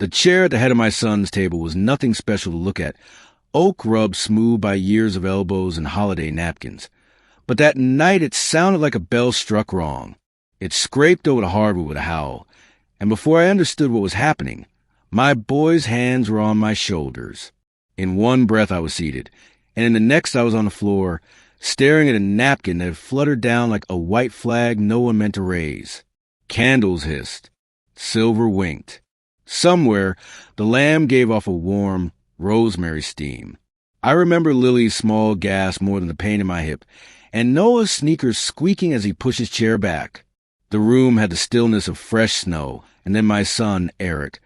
The chair at the head of my son's table was nothing special to look at, oak rubbed smooth by years of elbows and holiday napkins. But that night it sounded like a bell struck wrong. It scraped over the hardwood with a howl, and before I understood what was happening, my boy's hands were on my shoulders. In one breath I was seated, and in the next I was on the floor, staring at a napkin that had fluttered down like a white flag no one meant to raise. Candles hissed. Silver winked. Somewhere, the lamb gave off a warm, rosemary steam. I remember Lily's small gasp more than the pain in my hip, and Noah's sneakers squeaking as he pushed his chair back. The room had the stillness of fresh snow, and then my son, Eric.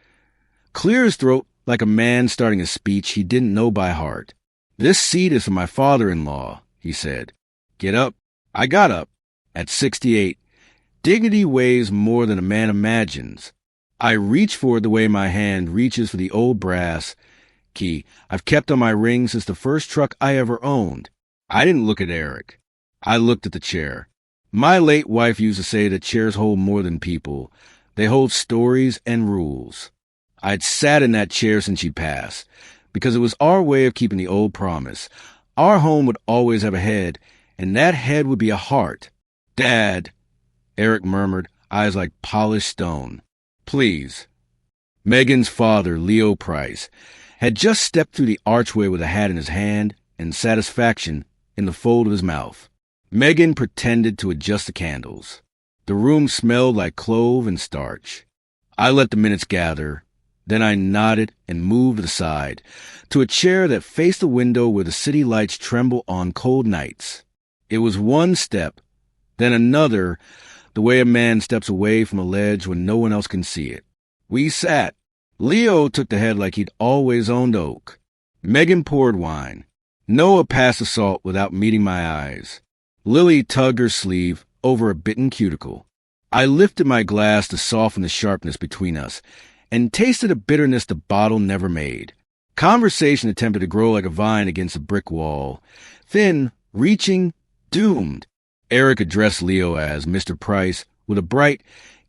Clear his throat like a man starting a speech he didn't know by heart. "This seat is for my father-in-law," he said. "Get up." I got up. At 68, dignity weighs more than a man imagines. I reached for it the way my hand reaches for the old brass key I've kept on my ring since the first truck I ever owned. I didn't look at Eric. I looked at the chair. My late wife used to say that chairs hold more than people. They hold stories and rules. I'd sat in that chair since she passed, because it was our way of keeping the old promise. Our home would always have a head, and that head would be a heart. "Dad," Eric murmured, eyes like polished stone. "Please." Megan's father, Leo Price, had just stepped through the archway with a hat in his hand and satisfaction in the fold of his mouth. Megan pretended to adjust the candles. The room smelled like clove and starch. I let the minutes gather. Then I nodded and moved aside to a chair that faced the window where the city lights tremble on cold nights. It was one step, then another, the way a man steps away from a ledge when no one else can see it. We sat. Leo took the head like he'd always owned oak. Megan poured wine. Noah passed the salt without meeting my eyes. Lily tugged her sleeve over a bitten cuticle. I lifted my glass to soften the sharpness between us, and tasted a bitterness the bottle never made. Conversation attempted to grow like a vine against a brick wall. Thin, reaching, doomed. Eric addressed Leo as Mr. Price with a bright,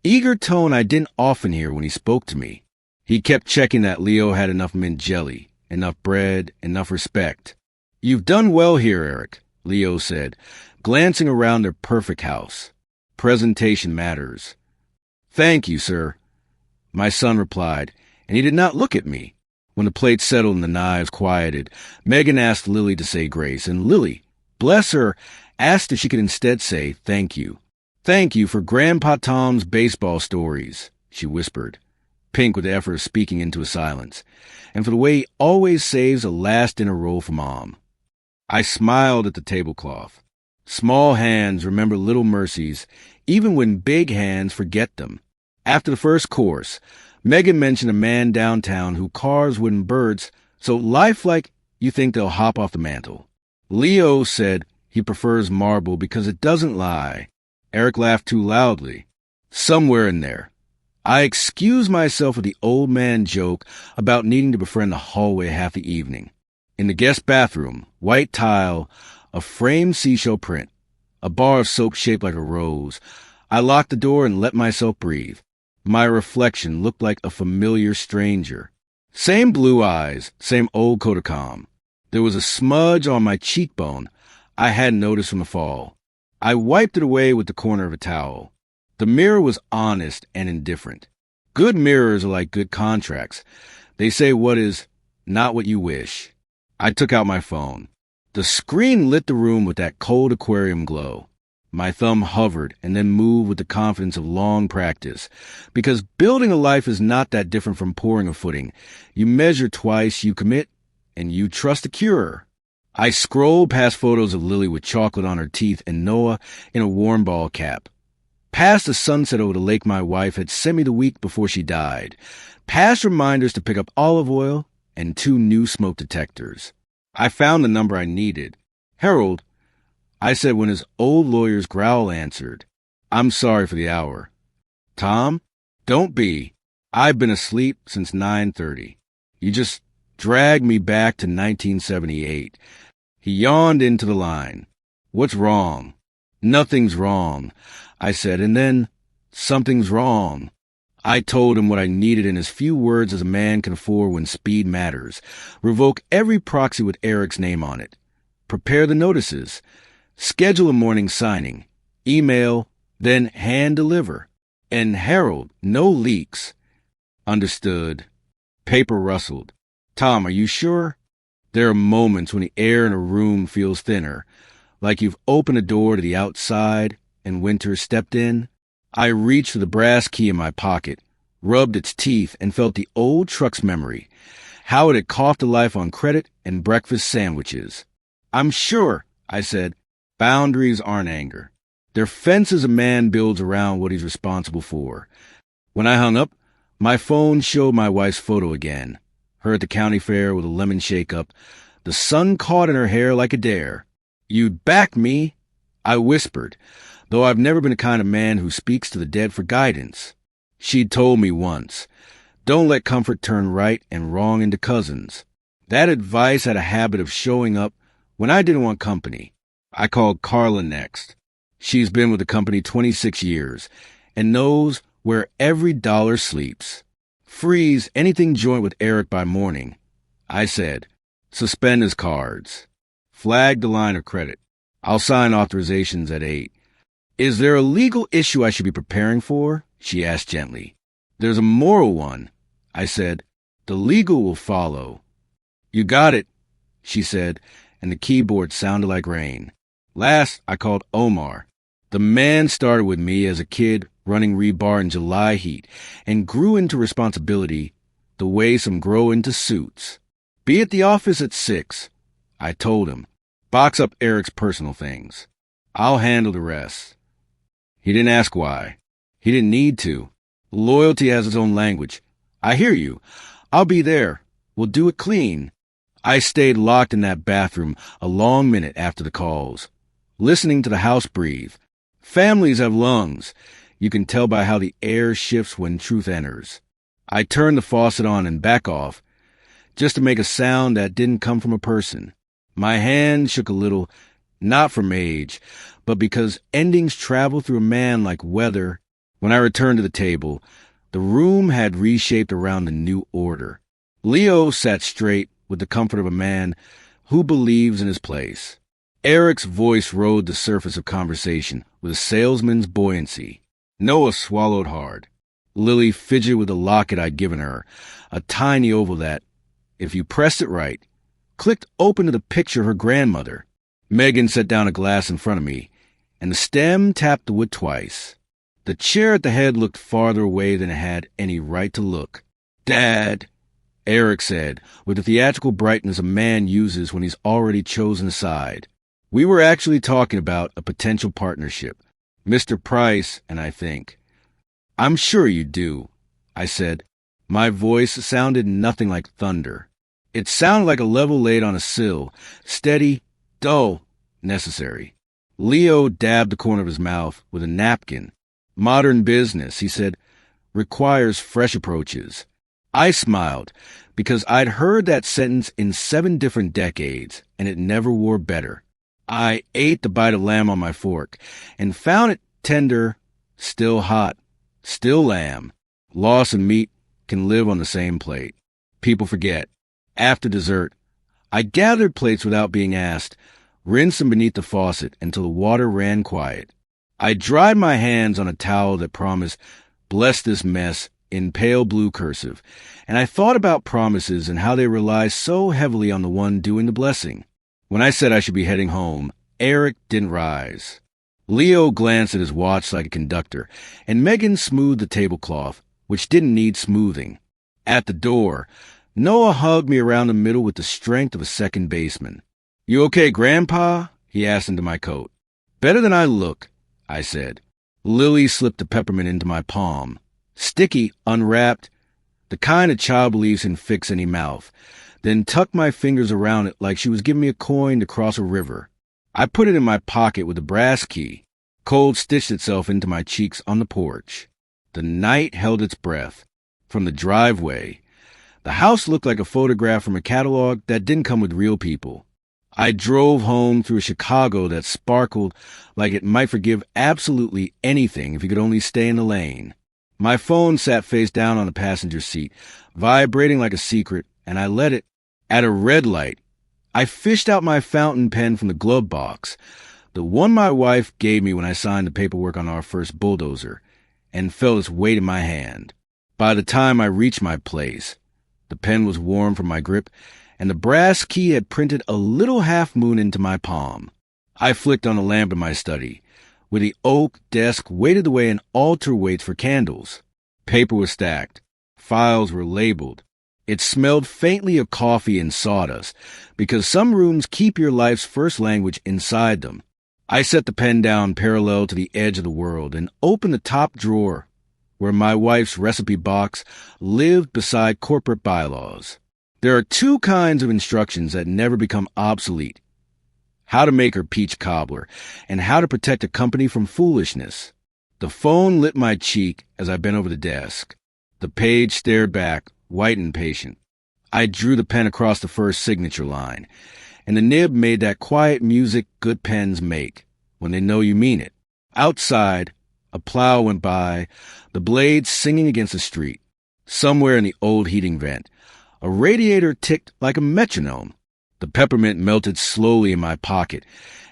eager tone I didn't often hear when he spoke to me. He kept checking that Leo had enough mint jelly, enough bread, enough respect. "You've done well here, Eric," Leo said, glancing around their perfect house. "Presentation matters." "Thank you, sir," my son replied, and he did not look at me. When the plates settled and the knives quieted, Megan asked Lily to say grace, and Lily, bless her, asked if she could instead say thank you. "Thank you for Grandpa Tom's baseball stories," she whispered, pink with the effort of speaking into a silence, "and for the way he always saves a last dinner roll for Mom." I smiled at the tablecloth. Small hands remember little mercies, even when big hands forget them. After the first course, Megan mentioned a man downtown who carves wooden birds so lifelike you think they'll hop off the mantel. Leo said he prefers marble because it doesn't lie. Eric laughed too loudly. Somewhere in there, I excused myself with the old man joke about needing to befriend the hallway half the evening. In the guest bathroom, white tile, a framed seashell print, a bar of soap shaped like a rose, I locked the door and let myself breathe. My reflection looked like a familiar stranger. Same blue eyes, same old coat of calm. There was a smudge on my cheekbone I hadn't noticed from the fall. I wiped it away with the corner of a towel. The mirror was honest and indifferent. Good mirrors are like good contracts. They say what is, not what you wish. I took out my phone. The screen lit the room with that cold aquarium glow. My thumb hovered and then moved with the confidence of long practice. Because building a life is not that different from pouring a footing. You measure twice, you commit, and you trust the cure. I scrolled past photos of Lily with chocolate on her teeth and Noah in a warm ball cap. Past the sunset over the lake my wife had sent me the week before she died. Past reminders to pick up olive oil and 2 new smoke detectors. I found the number I needed. "Harold," I said when his old lawyer's growl answered. "I'm sorry for the hour." "Tom? Don't be. I've been asleep since 9:30. You just dragged me back to 1978. He yawned into the line. "What's wrong?" "Nothing's wrong," I said, and then, "Something's wrong." I told him what I needed in as few words as a man can afford when speed matters. Revoke every proxy with Eric's name on it. Prepare the notices. Schedule a morning signing. Email, then hand deliver. And herald, no leaks. Understood. Paper rustled. Tom, are you sure? There are moments when the air in a room feels thinner, like you've opened a door to the outside and winter stepped in. I reached for the brass key in my pocket, rubbed its teeth, and felt the old truck's memory, how it had coughed to life on credit and breakfast sandwiches. I'm sure, I said. Boundaries aren't anger. They're fences a man builds around what he's responsible for. When I hung up, my phone showed my wife's photo again. Her at the county fair with a lemon shake-up, the sun caught in her hair like a dare. You'd back me, I whispered, though I've never been the kind of man who speaks to the dead for guidance. She'd told me once, don't let comfort turn right and wrong into cousins. That advice had a habit of showing up when I didn't want company. I called Carla next. She's been with the company 26 years and knows where every dollar sleeps. Freeze anything joint with Eric by morning. I said, suspend his cards. Flag the line of credit. I'll sign authorizations at 8. Is there a legal issue I should be preparing for? She asked gently. There's a moral one. I said, the legal will follow. You got it, she said, and the keyboard sounded like rain. Last, I called Omar. The man started with me as a kid running rebar in July heat and grew into responsibility the way some grow into suits. Be at the office at 6, I told him. Box up Eric's personal things. I'll handle the rest. He didn't ask why. He didn't need to. Loyalty has its own language. I hear you. I'll be there. We'll do it clean. I stayed locked in that bathroom a long minute after the calls, listening to the house breathe. Families have lungs. You can tell by how the air shifts when truth enters. I turned the faucet on and back off, just to make a sound that didn't come from a person. My hand shook a little, not from age, but because endings travel through a man like weather. When I returned to the table, the room had reshaped around the new order. Leo sat straight with the comfort of a man who believes in his place. Eric's voice rode the surface of conversation with a salesman's buoyancy. Noah swallowed hard. Lily fidgeted with the locket I'd given her, a tiny oval that, if you pressed it right, clicked open to the picture of her grandmother. Megan set down a glass in front of me, and the stem tapped the wood twice. The chair at the head looked farther away than it had any right to look. Dad, Eric said, with the theatrical brightness a man uses when he's already chosen a side. We were actually talking about a potential partnership. Mr. Price and I think. I'm sure you do, I said. My voice sounded nothing like thunder. It sounded like a level laid on a sill, steady, dull, necessary. Leo dabbed the corner of his mouth with a napkin. Modern business, he said, requires fresh approaches. I smiled because I'd heard that sentence in 7 different decades, and it never wore better. I ate the bite of lamb on my fork and found it tender, still hot, still lamb. Loss and meat can live on the same plate. People forget. After dessert, I gathered plates without being asked, rinsed them beneath the faucet until the water ran quiet. I dried my hands on a towel that promised, bless this mess, in pale blue cursive, and I thought about promises and how they rely so heavily on the one doing the blessing. When I said I should be heading home, Eric didn't rise. Leo glanced at his watch like a conductor, and Megan smoothed the tablecloth, which didn't need smoothing. At the door, Noah hugged me around the middle with the strength of a second baseman. You okay, Grandpa? He asked into my coat. Better than I look, I said. Lily slipped a peppermint into my palm. Sticky, unwrapped, the kind a child believes can fix any mouth, then tucked my fingers around it like she was giving me a coin to cross a river. I put it in my pocket with a brass key. Cold stitched itself into my cheeks on the porch. The night held its breath. From the driveway, the house looked like a photograph from a catalog that didn't come with real people. I drove home through a Chicago that sparkled like it might forgive absolutely anything if you could only stay in the lane. My phone sat face down on the passenger seat, vibrating like a secret, and I let it. At a red light, I fished out my fountain pen from the glove box, the one my wife gave me when I signed the paperwork on our first bulldozer, and felt its weight in my hand. By the time I reached my place, the pen was warm from my grip, and the brass key had printed a little half-moon into my palm. I flicked on the lamp in my study, where the oak desk waited the way an altar waits for candles. Paper was stacked. Files were labeled. It smelled faintly of coffee and sawdust, because some rooms keep your life's first language inside them. I set the pen down parallel to the edge of the world and opened the top drawer, where my wife's recipe box lived beside corporate bylaws. There are two kinds of instructions that never become obsolete: how to make her peach cobbler, and how to protect a company from foolishness. The phone lit my cheek as I bent over the desk. The page stared back, white and patient. I drew the pen across the first signature line, and the nib made that quiet music good pens make when they know you mean it. Outside, a plow went by, the blades singing against the street. Somewhere in the old heating vent, a radiator ticked like a metronome. The peppermint melted slowly in my pocket,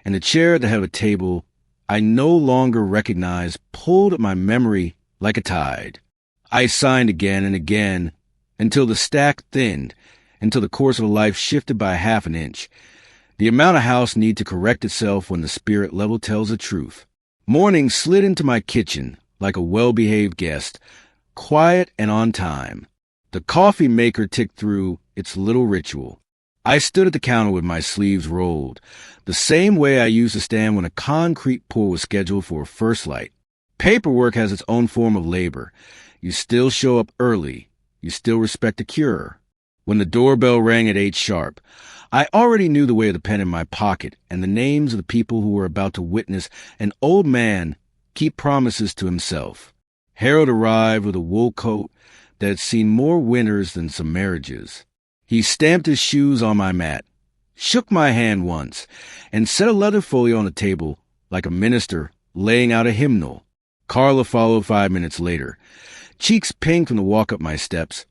and the chair at the head of a table I no longer recognized pulled at my memory like a tide. I signed again and again until the stack thinned, until the course of life shifted by half an inch. The amount of house need to correct itself when the spirit level tells the truth. Morning slid into my kitchen like a well-behaved guest, quiet and on time. The coffee maker ticked through its little ritual. I stood at the counter with my sleeves rolled, the same way I used to stand when a concrete pour was scheduled for a first light. Paperwork has its own form of labor. You still show up early. You still respect the cure. When the doorbell rang at 8 sharp, I already knew the way of the pen in my pocket and the names of the people who were about to witness an old man keep promises to himself. Harold arrived with a wool coat that had seen more winters than some marriages. He stamped his shoes on my mat, shook my hand once, and set a leather folio on the table like a minister laying out a hymnal. Carla followed 5 minutes later, cheeks pink from the walk up my steps,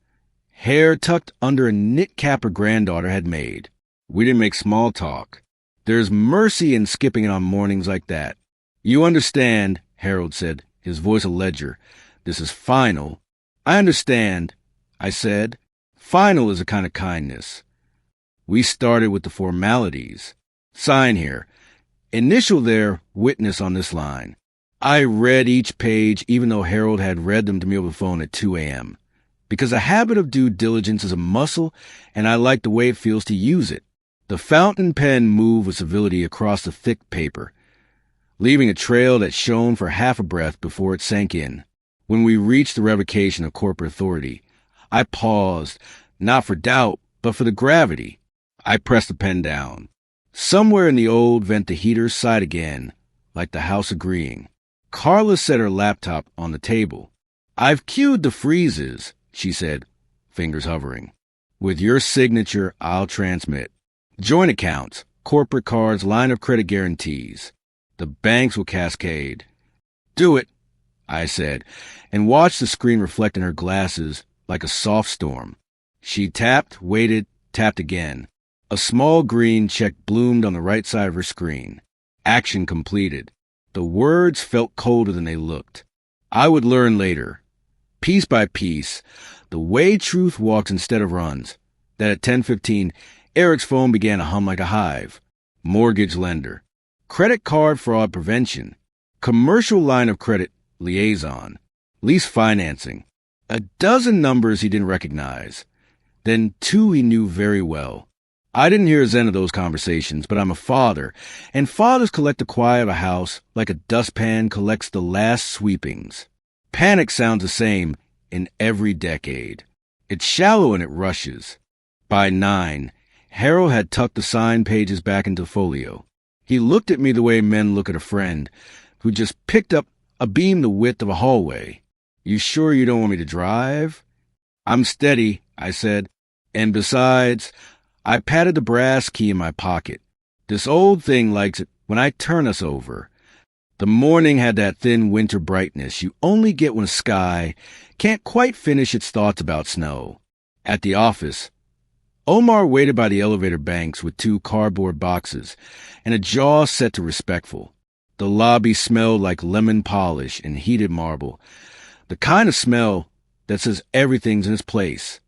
hair tucked under a knit cap her granddaughter had made. We didn't make small talk. There's mercy in skipping it on mornings like that. You understand, Harold said, his voice a ledger. This is final. I understand, I said. Final is a kind of kindness. We started with the formalities. Sign here. Initial there, witness on this line. I read each page even though Harold had read them to me over the phone at 2 a.m. Because a habit of due diligence is a muscle, and I like the way it feels to use it. The fountain pen moved with civility across the thick paper, leaving a trail that shone for half a breath before it sank in. When we reached the revocation of corporate authority, I paused, not for doubt, but for the gravity. I pressed the pen down. Somewhere in the old vent the heater sighed again, like the house agreeing. Carla set her laptop on the table. I've queued the freezes, she said, fingers hovering. With your signature, I'll transmit. Joint accounts, corporate cards, line of credit guarantees. The banks will cascade. Do it, I said, and watched the screen reflect in her glasses like a soft storm. She tapped, waited, tapped again. A small green check bloomed on the right side of her screen. Action completed. The words felt colder than they looked. I would learn later, piece by piece, the way truth walks instead of runs, that at 10:15, Eric's phone began to hum like a hive. Mortgage lender. Credit card fraud prevention. Commercial line of credit liaison. Lease financing. A dozen numbers he didn't recognize. Then 2 he knew very well. I didn't hear his end of those conversations, but I'm a father, and fathers collect the quiet of a house like a dustpan collects the last sweepings. Panic sounds the same in every decade. It's shallow and it rushes. By 9, Harold had tucked the signed pages back into the folio. He looked at me the way men look at a friend who just picked up a beam the width of a hallway. You sure you don't want me to drive? I'm steady, I said. And besides, I patted the brass key in my pocket. This old thing likes it when I turn us over. The morning had that thin winter brightness you only get when a sky can't quite finish its thoughts about snow. At the office, Omar waited by the elevator banks with 2 cardboard boxes and a jaw set to respectful. The lobby smelled like lemon polish and heated marble, the kind of smell that says everything's in its place.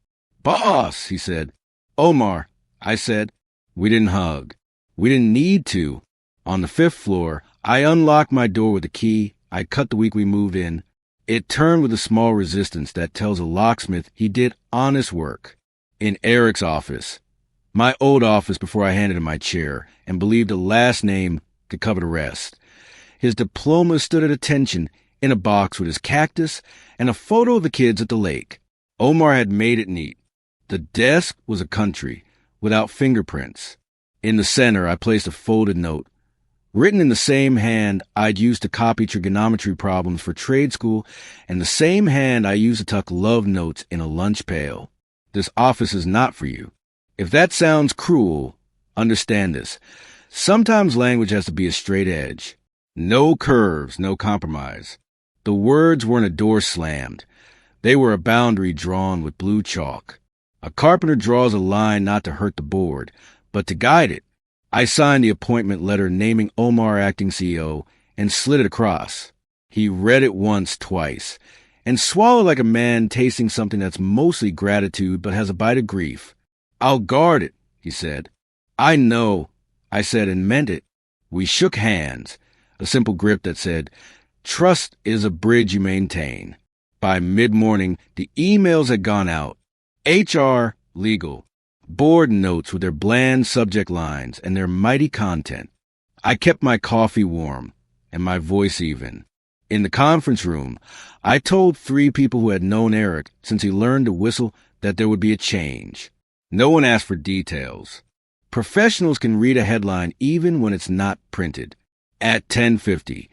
"Boss," he said. "Omar," I said. We didn't hug. We didn't need to. On the 5th floor, I unlocked my door with a key. I cut the week we moved in. It turned with a small resistance that tells a locksmith he did honest work. In Eric's office, my old office before I handed him my chair and believed a last name could cover the rest. His diploma stood at attention in a box with his cactus and a photo of the kids at the lake. Omar had made it neat. The desk was a country without fingerprints. In the center, I placed a folded note, written in the same hand I'd used to copy trigonometry problems for trade school and the same hand I used to tuck love notes in a lunch pail. This office is not for you. If that sounds cruel, understand this. Sometimes language has to be a straight edge. No curves, no compromise. The words weren't a door slammed. They were a boundary drawn with blue chalk. A carpenter draws a line not to hurt the board, but to guide it. I signed the appointment letter naming Omar acting CEO and slid it across. He read it once, twice, and swallowed like a man tasting something that's mostly gratitude but has a bite of grief. "I'll guard it," he said. "I know," I said and meant it. We shook hands, a simple grip that said, "Trust is a bridge you maintain." By mid-morning, the emails had gone out. HR, legal. Board notes with their bland subject lines and their mighty content. I kept my coffee warm and my voice even. In the conference room, I told 3 people who had known Eric since he learned to whistle that there would be a change. No one asked for details. Professionals can read a headline even when it's not printed. At 10:50,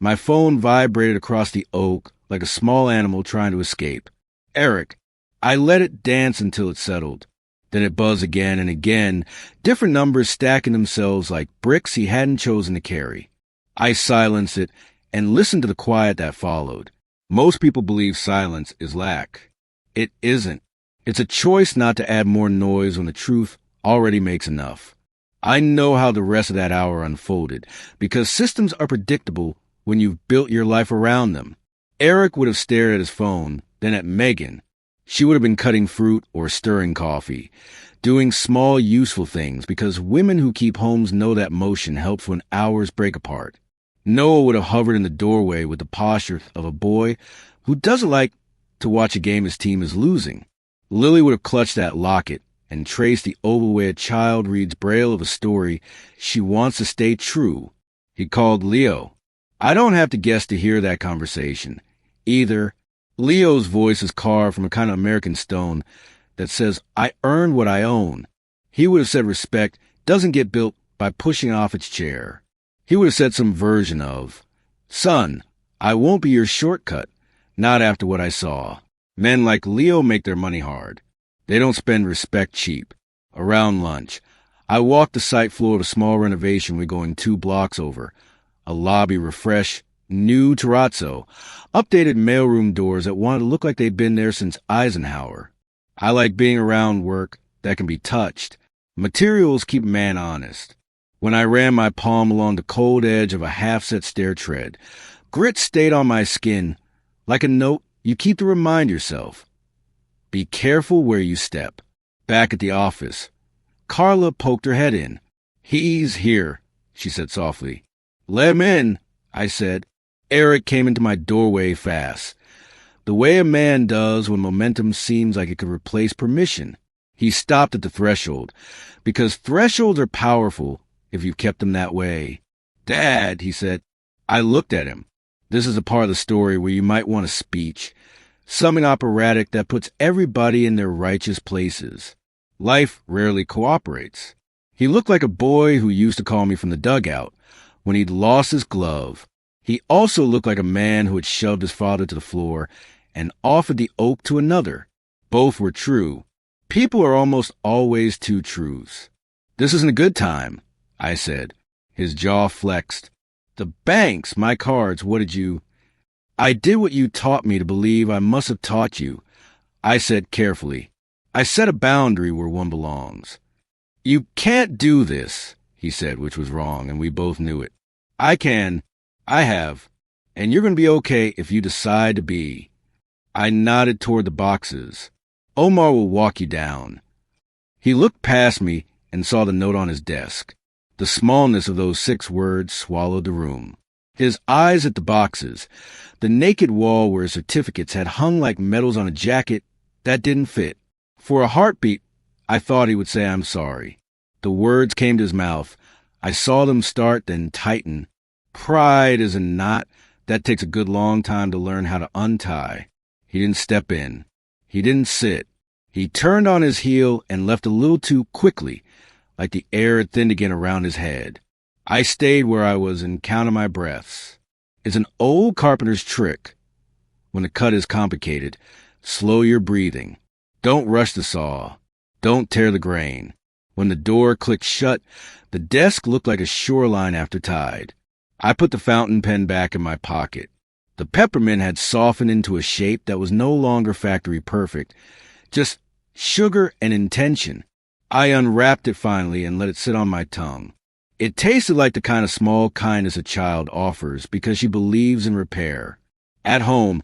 my phone vibrated across the oak like a small animal trying to escape. "Eric." I let it dance until it settled. Then it buzzed again and again, different numbers stacking themselves like bricks he hadn't chosen to carry. I silenced it and listened to the quiet that followed. Most people believe silence is lack. It isn't. It's a choice not to add more noise when the truth already makes enough. I know how the rest of that hour unfolded, because systems are predictable when you've built your life around them. Eric would have stared at his phone, then at Megan. She would have been cutting fruit or stirring coffee, doing small, useful things, because women who keep homes know that motion helps when hours break apart. Noah would have hovered in the doorway with the posture of a boy who doesn't like to watch a game his team is losing. Lily would have clutched that locket and traced the oval way a child reads braille of a story she wants to stay true. He called Leo. I don't have to guess to hear that conversation. Either Leo's voice is carved from a kind of American stone that says, "I earn what I own." He would have said respect doesn't get built by pushing off its chair. He would have said some version of, "Son, I won't be your shortcut, not after what I saw." Men like Leo make their money hard. They don't spend respect cheap. Around lunch, I walked the site floor of a small renovation we're going 2 blocks over. A lobby refreshed, new terrazzo, updated mailroom doors that wanted to look like they'd been there since Eisenhower. I like being around work that can be touched. Materials keep a man honest. When I ran my palm along the cold edge of a half-set stair tread, grit stayed on my skin like a note you keep to remind yourself. Be careful where you step. Back at the office, Carla poked her head in. "He's here," she said softly. "Let him in," I said. Eric came into my doorway fast, the way a man does when momentum seems like it could replace permission. He stopped at the threshold, because thresholds are powerful if you've kept them that way. "Dad," he said. I looked at him. This is a part of the story where you might want a speech, something operatic that puts everybody in their righteous places. Life rarely cooperates. He looked like a boy who used to call me from the dugout when he'd lost his glove. He also looked like a man who had shoved his father to the floor and offered the oak to another. Both were true. People are almost always 2 truths. "This isn't a good time," I said. His jaw flexed. The banks, my cards, what did you... I did what you taught me to believe I must have taught you, I said carefully. I set a boundary where one belongs. You can't do this, he said, which was wrong, and we both knew it. I can. I have. And you're going to be okay if you decide to be. I nodded toward the boxes. Omar will walk you down. He looked past me and saw the note on his desk. The smallness of those 6 words swallowed the room. His eyes at the boxes, the naked wall where his certificates had hung like medals on a jacket that didn't fit. For a heartbeat, I thought he would say, I'm sorry. The words came to his mouth. I saw them start, then tighten. Pride is a knot that takes a good long time to learn how to untie. He didn't step in. He didn't sit. He turned on his heel and left a little too quickly, like the air had thinned again around his head. I stayed where I was and counted my breaths. It's an old carpenter's trick. When the cut is complicated, slow your breathing. Don't rush the saw. Don't tear the grain. When the door clicked shut, the desk looked like a shoreline after tide. I put the fountain pen back in my pocket. The peppermint had softened into a shape that was no longer factory perfect, just sugar and intention. I unwrapped it finally and let it sit on my tongue. It tasted like the kind of small kindness a child offers because she believes in repair. At home,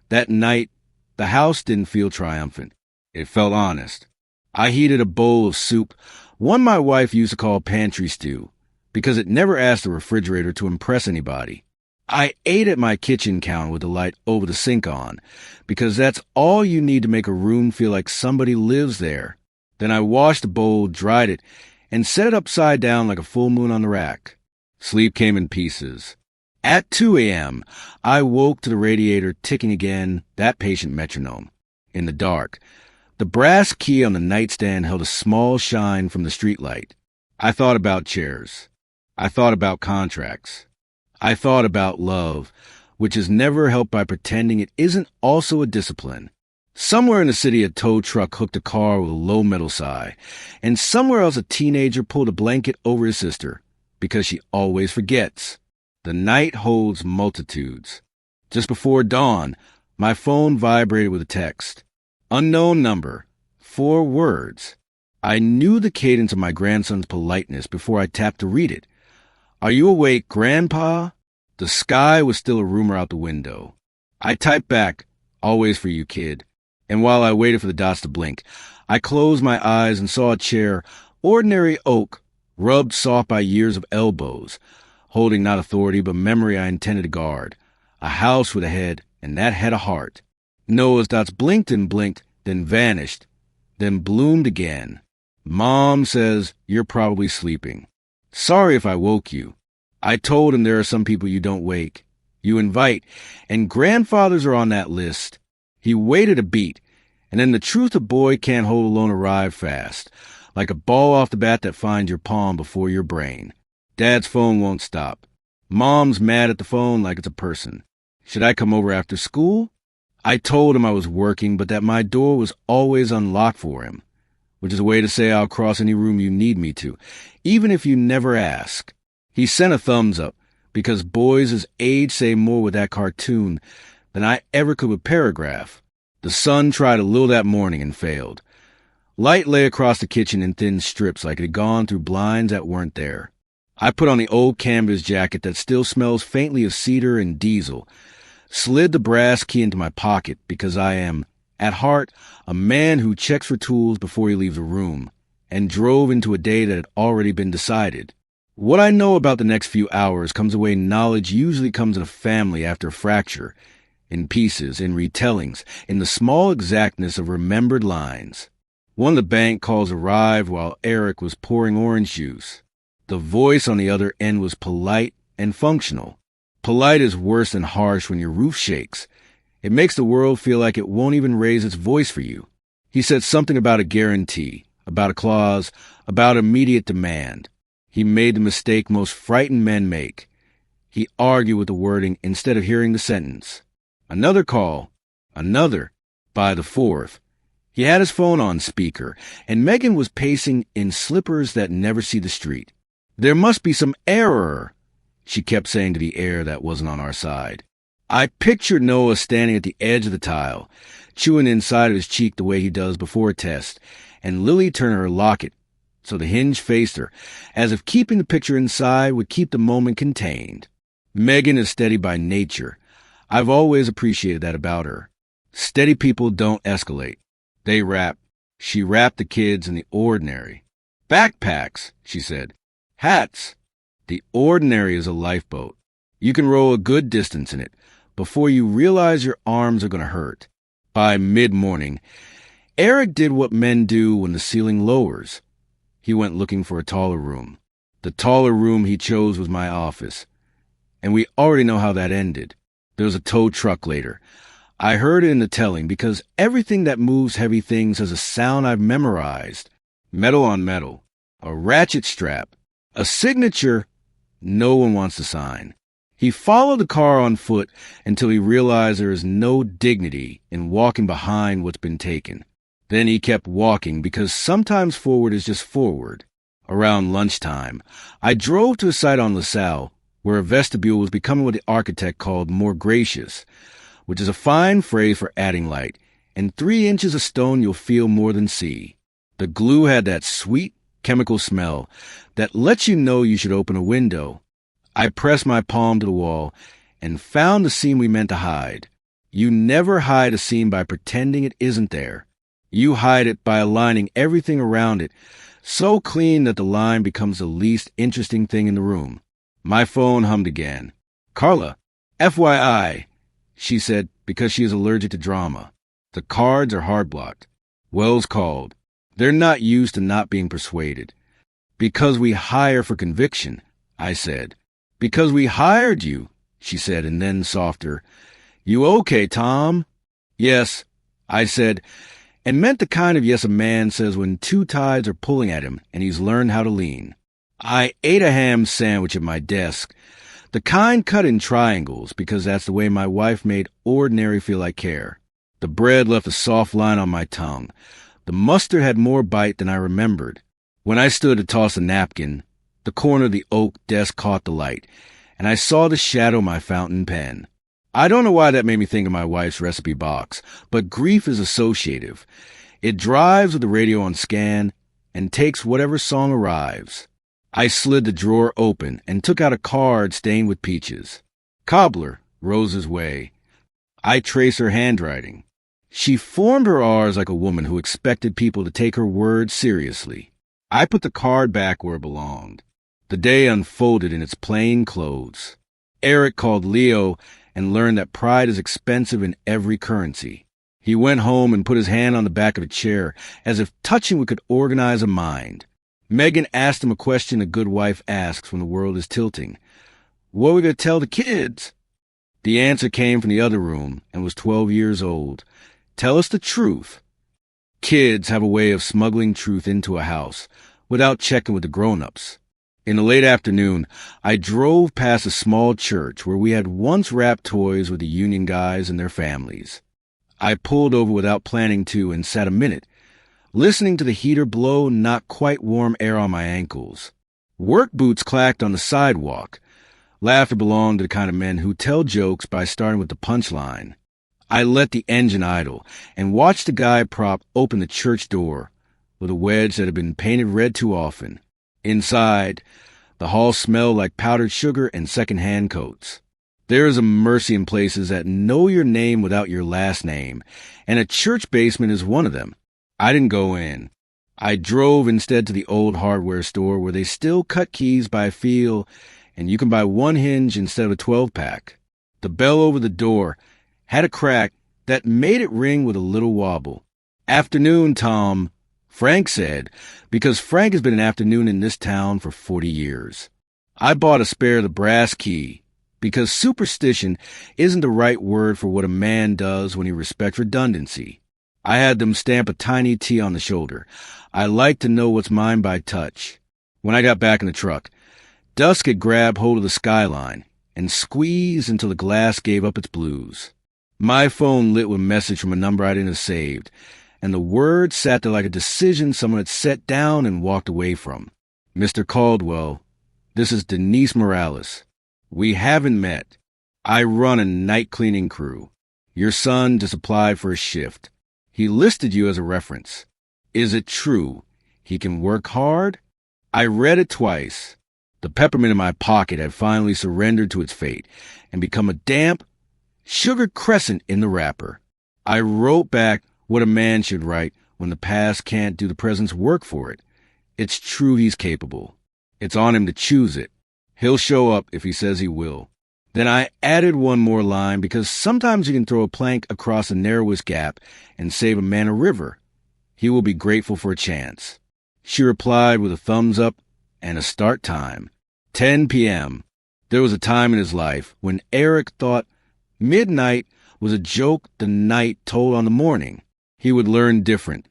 that night, the house didn't feel triumphant. It felt honest. I heated a bowl of soup, one my wife used to call pantry stew, because it never asked the refrigerator to impress anybody. I ate at my kitchen counter with the light over the sink on, because that's all you need to make a room feel like somebody lives there. Then I washed the bowl, dried it, and set it upside down like a full moon on the rack. Sleep came in pieces. At 2 a.m., I woke to the radiator ticking again, that patient metronome. In the dark, the brass key on the nightstand held a small shine from the streetlight. I thought about chairs. I thought about contracts. I thought about love, which is never helped by pretending it isn't also a discipline. Somewhere in the city, a tow truck hooked a car with a low metal sigh, and somewhere else a teenager pulled a blanket over his sister, because she always forgets. The night holds multitudes. Just before dawn, my phone vibrated with a text. Unknown number. 4 words. I knew the cadence of my grandson's politeness before I tapped to read it. Are you awake, Grandpa? The sky was still a rumor out the window. I typed back, always for you, kid. And while I waited for the dots to blink, I closed my eyes and saw a chair, ordinary oak, rubbed soft by years of elbows, holding not authority but memory I intended to guard. A house with a head, and that had a heart. Noah's dots blinked and blinked, then vanished, then bloomed again. Mom says, you're probably sleeping. Sorry if I woke you. I told him there are some people you don't wake. You invite, and grandfathers are on that list. He waited a beat, and then the truth a boy can't hold alone arrived fast, like a ball off the bat that finds your palm before your brain. Dad's phone won't stop. Mom's mad at the phone like it's a person. Should I come over after school? I told him I was working, but that my door was always unlocked for him, which is a way to say I'll cross any room you need me to, even if you never ask. He sent a thumbs up, because boys his age say more with that cartoon than I ever could with paragraph. The sun tried a little that morning and failed. Light lay across the kitchen in thin strips like it had gone through blinds that weren't there. I put on the old canvas jacket that still smells faintly of cedar and diesel, slid the brass key into my pocket because I am, at heart, a man who checks for tools before he leaves a room, and drove into a day that had already been decided. What I know about the next few hours comes the way knowledge usually comes in a family after a fracture, in pieces, in retellings, in the small exactness of remembered lines. One of the bank calls arrived while Eric was pouring orange juice. The voice on the other end was polite and functional. Polite is worse than harsh when your roof shakes. It makes the world feel like it won't even raise its voice for you. He said something about a guarantee, about a clause, about immediate demand. He made the mistake most frightened men make. He argued with the wording instead of hearing the sentence. Another call. Another. By the 4th. He had his phone on speaker, and Megan was pacing in slippers that never see the street. There must be some error. she kept saying to the air that wasn't on our side. I pictured Noah standing at the edge of the tile, chewing the inside of his cheek the way he does before a test, and Lily turning her locket so the hinge faced her, as if keeping the picture inside would keep the moment contained. Megan is steady by nature. I've always appreciated that about her. Steady people don't escalate. They rap. She wrapped the kids in the ordinary. Backpacks, she said. Hats. The ordinary is a lifeboat. You can row a good distance in it before you realize your arms are going to hurt. By mid-morning, Eric did what men do when the ceiling lowers. He went looking for a taller room. The taller room he chose was my office. And we already know how that ended. There was a tow truck later. I heard it in the telling because everything that moves heavy things has a sound I've memorized. Metal on metal. A ratchet strap. A signature no one wants to sign. He followed the car on foot until he realized there is no dignity in walking behind what's been taken. Then he kept walking because sometimes forward is just forward. Around lunchtime, I drove to a site on LaSalle where a vestibule was becoming what the architect called more gracious, which is a fine phrase for adding light, and 3 inches of stone you'll feel more than see. The glue had that sweet chemical smell that lets you know you should open a window. I pressed my palm to the wall and found the scene we meant to hide. You never hide a scene by pretending it isn't there. You hide it by aligning everything around it so clean that the line becomes the least interesting thing in the room. My phone hummed again. Carla, FYI, she said, because she is allergic to drama. The cards are hard-blocked. Wells called. They're not used to not being persuaded. Because we hire for conviction, I said. Because we hired you, she said, and then softer. You okay, Tom? Yes, I said, and meant the kind of yes a man says when 2 tides are pulling at him and he's learned how to lean. I ate a ham sandwich at my desk, the kind cut in triangles because that's the way my wife made ordinary feel like care. The bread left a soft line on my tongue. The mustard had more bite than I remembered. When I stood to toss a napkin, the corner of the oak desk caught the light, and I saw the shadow of my fountain pen. I don't know why that made me think of my wife's recipe box, but grief is associative. It drives with the radio on scan and takes whatever song arrives. I slid the drawer open and took out a card stained with peaches. Cobbler, Rose's Way. I trace her handwriting. She formed her R's like a woman who expected people to take her words seriously. I put the card back where it belonged. The day unfolded in its plain clothes. Eric called Leo and learned that pride is expensive in every currency. He went home and put his hand on the back of a chair as if touching what could organize a mind. Megan asked him a question a good wife asks when the world is tilting. What are we going to tell the kids? The answer came from the other room and was 12 years old. Tell us the truth. Kids have a way of smuggling truth into a house without checking with the grown-ups. In the late afternoon, I drove past a small church where we had once wrapped toys with the union guys and their families. I pulled over without planning to and sat a minute, listening to the heater blow not quite warm air on my ankles. Work boots clacked on the sidewalk. Laughter belonged to the kind of men who tell jokes by starting with the punchline. I let the engine idle and watched the guy prop open the church door with a wedge that had been painted red too often. Inside, the hall smelled like powdered sugar and second-hand coats. There is a mercy in places that know your name without your last name, and a church basement is one of them. I didn't go in. I drove instead to the old hardware store where they still cut keys by feel, and you can buy 1 hinge instead of a 12-pack. The bell over the door had a crack that made it ring with a little wobble. Afternoon, Tom, Frank said, because Frank has been an afternoon in this town for 40 years. I bought a spare of the brass key, because superstition isn't the right word for what a man does when he respects redundancy. I had them stamp a tiny T on the shoulder. I like to know what's mine by touch. When I got back in the truck, dusk had grabbed hold of the skyline and squeezed until the glass gave up its blues. My phone lit with a message from a number I didn't have saved, and the words sat there like a decision someone had set down and walked away from. Mr. Caldwell, this is Denise Morales. We haven't met. I run a night cleaning crew. Your son just applied for a shift. He listed you as a reference. Is it true? He can work hard? I read it twice. The peppermint in my pocket had finally surrendered to its fate and become a damp sugar crescent in the wrapper. I wrote back what a man should write when the past can't do the present's work for it. It's true he's capable. It's on him to choose it. He'll show up if he says he will. Then I added one more line because sometimes you can throw a plank across the narrowest gap and save a man a river. He will be grateful for a chance. She replied with a thumbs up and a start time. 10 p.m. There was a time in his life when Eric thought midnight was a joke the night told on the morning. He would learn different,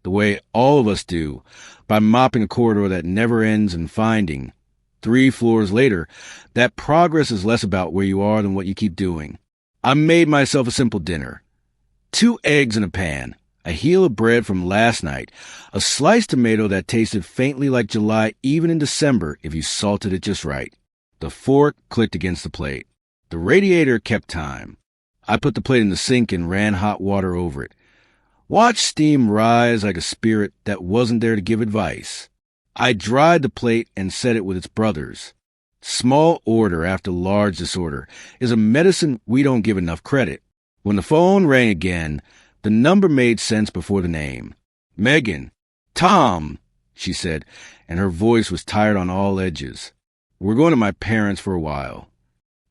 the way all of us do, by mopping a corridor that never ends and finding, 3 floors later, that progress is less about where you are than what you keep doing. I made myself a simple dinner. 2 eggs in a pan, a heel of bread from last night, a sliced tomato that tasted faintly like July even in December if you salted it just right. The fork clicked against the plate. The radiator kept time. I put the plate in the sink and ran hot water over it. Watched steam rise like a spirit that wasn't there to give advice. I dried the plate and set it with its brothers. Small order after large disorder is a medicine we don't give enough credit. When the phone rang again, the number made sense before the name. Megan. Tom, she said, and her voice was tired on all edges. We're going to my parents for a while.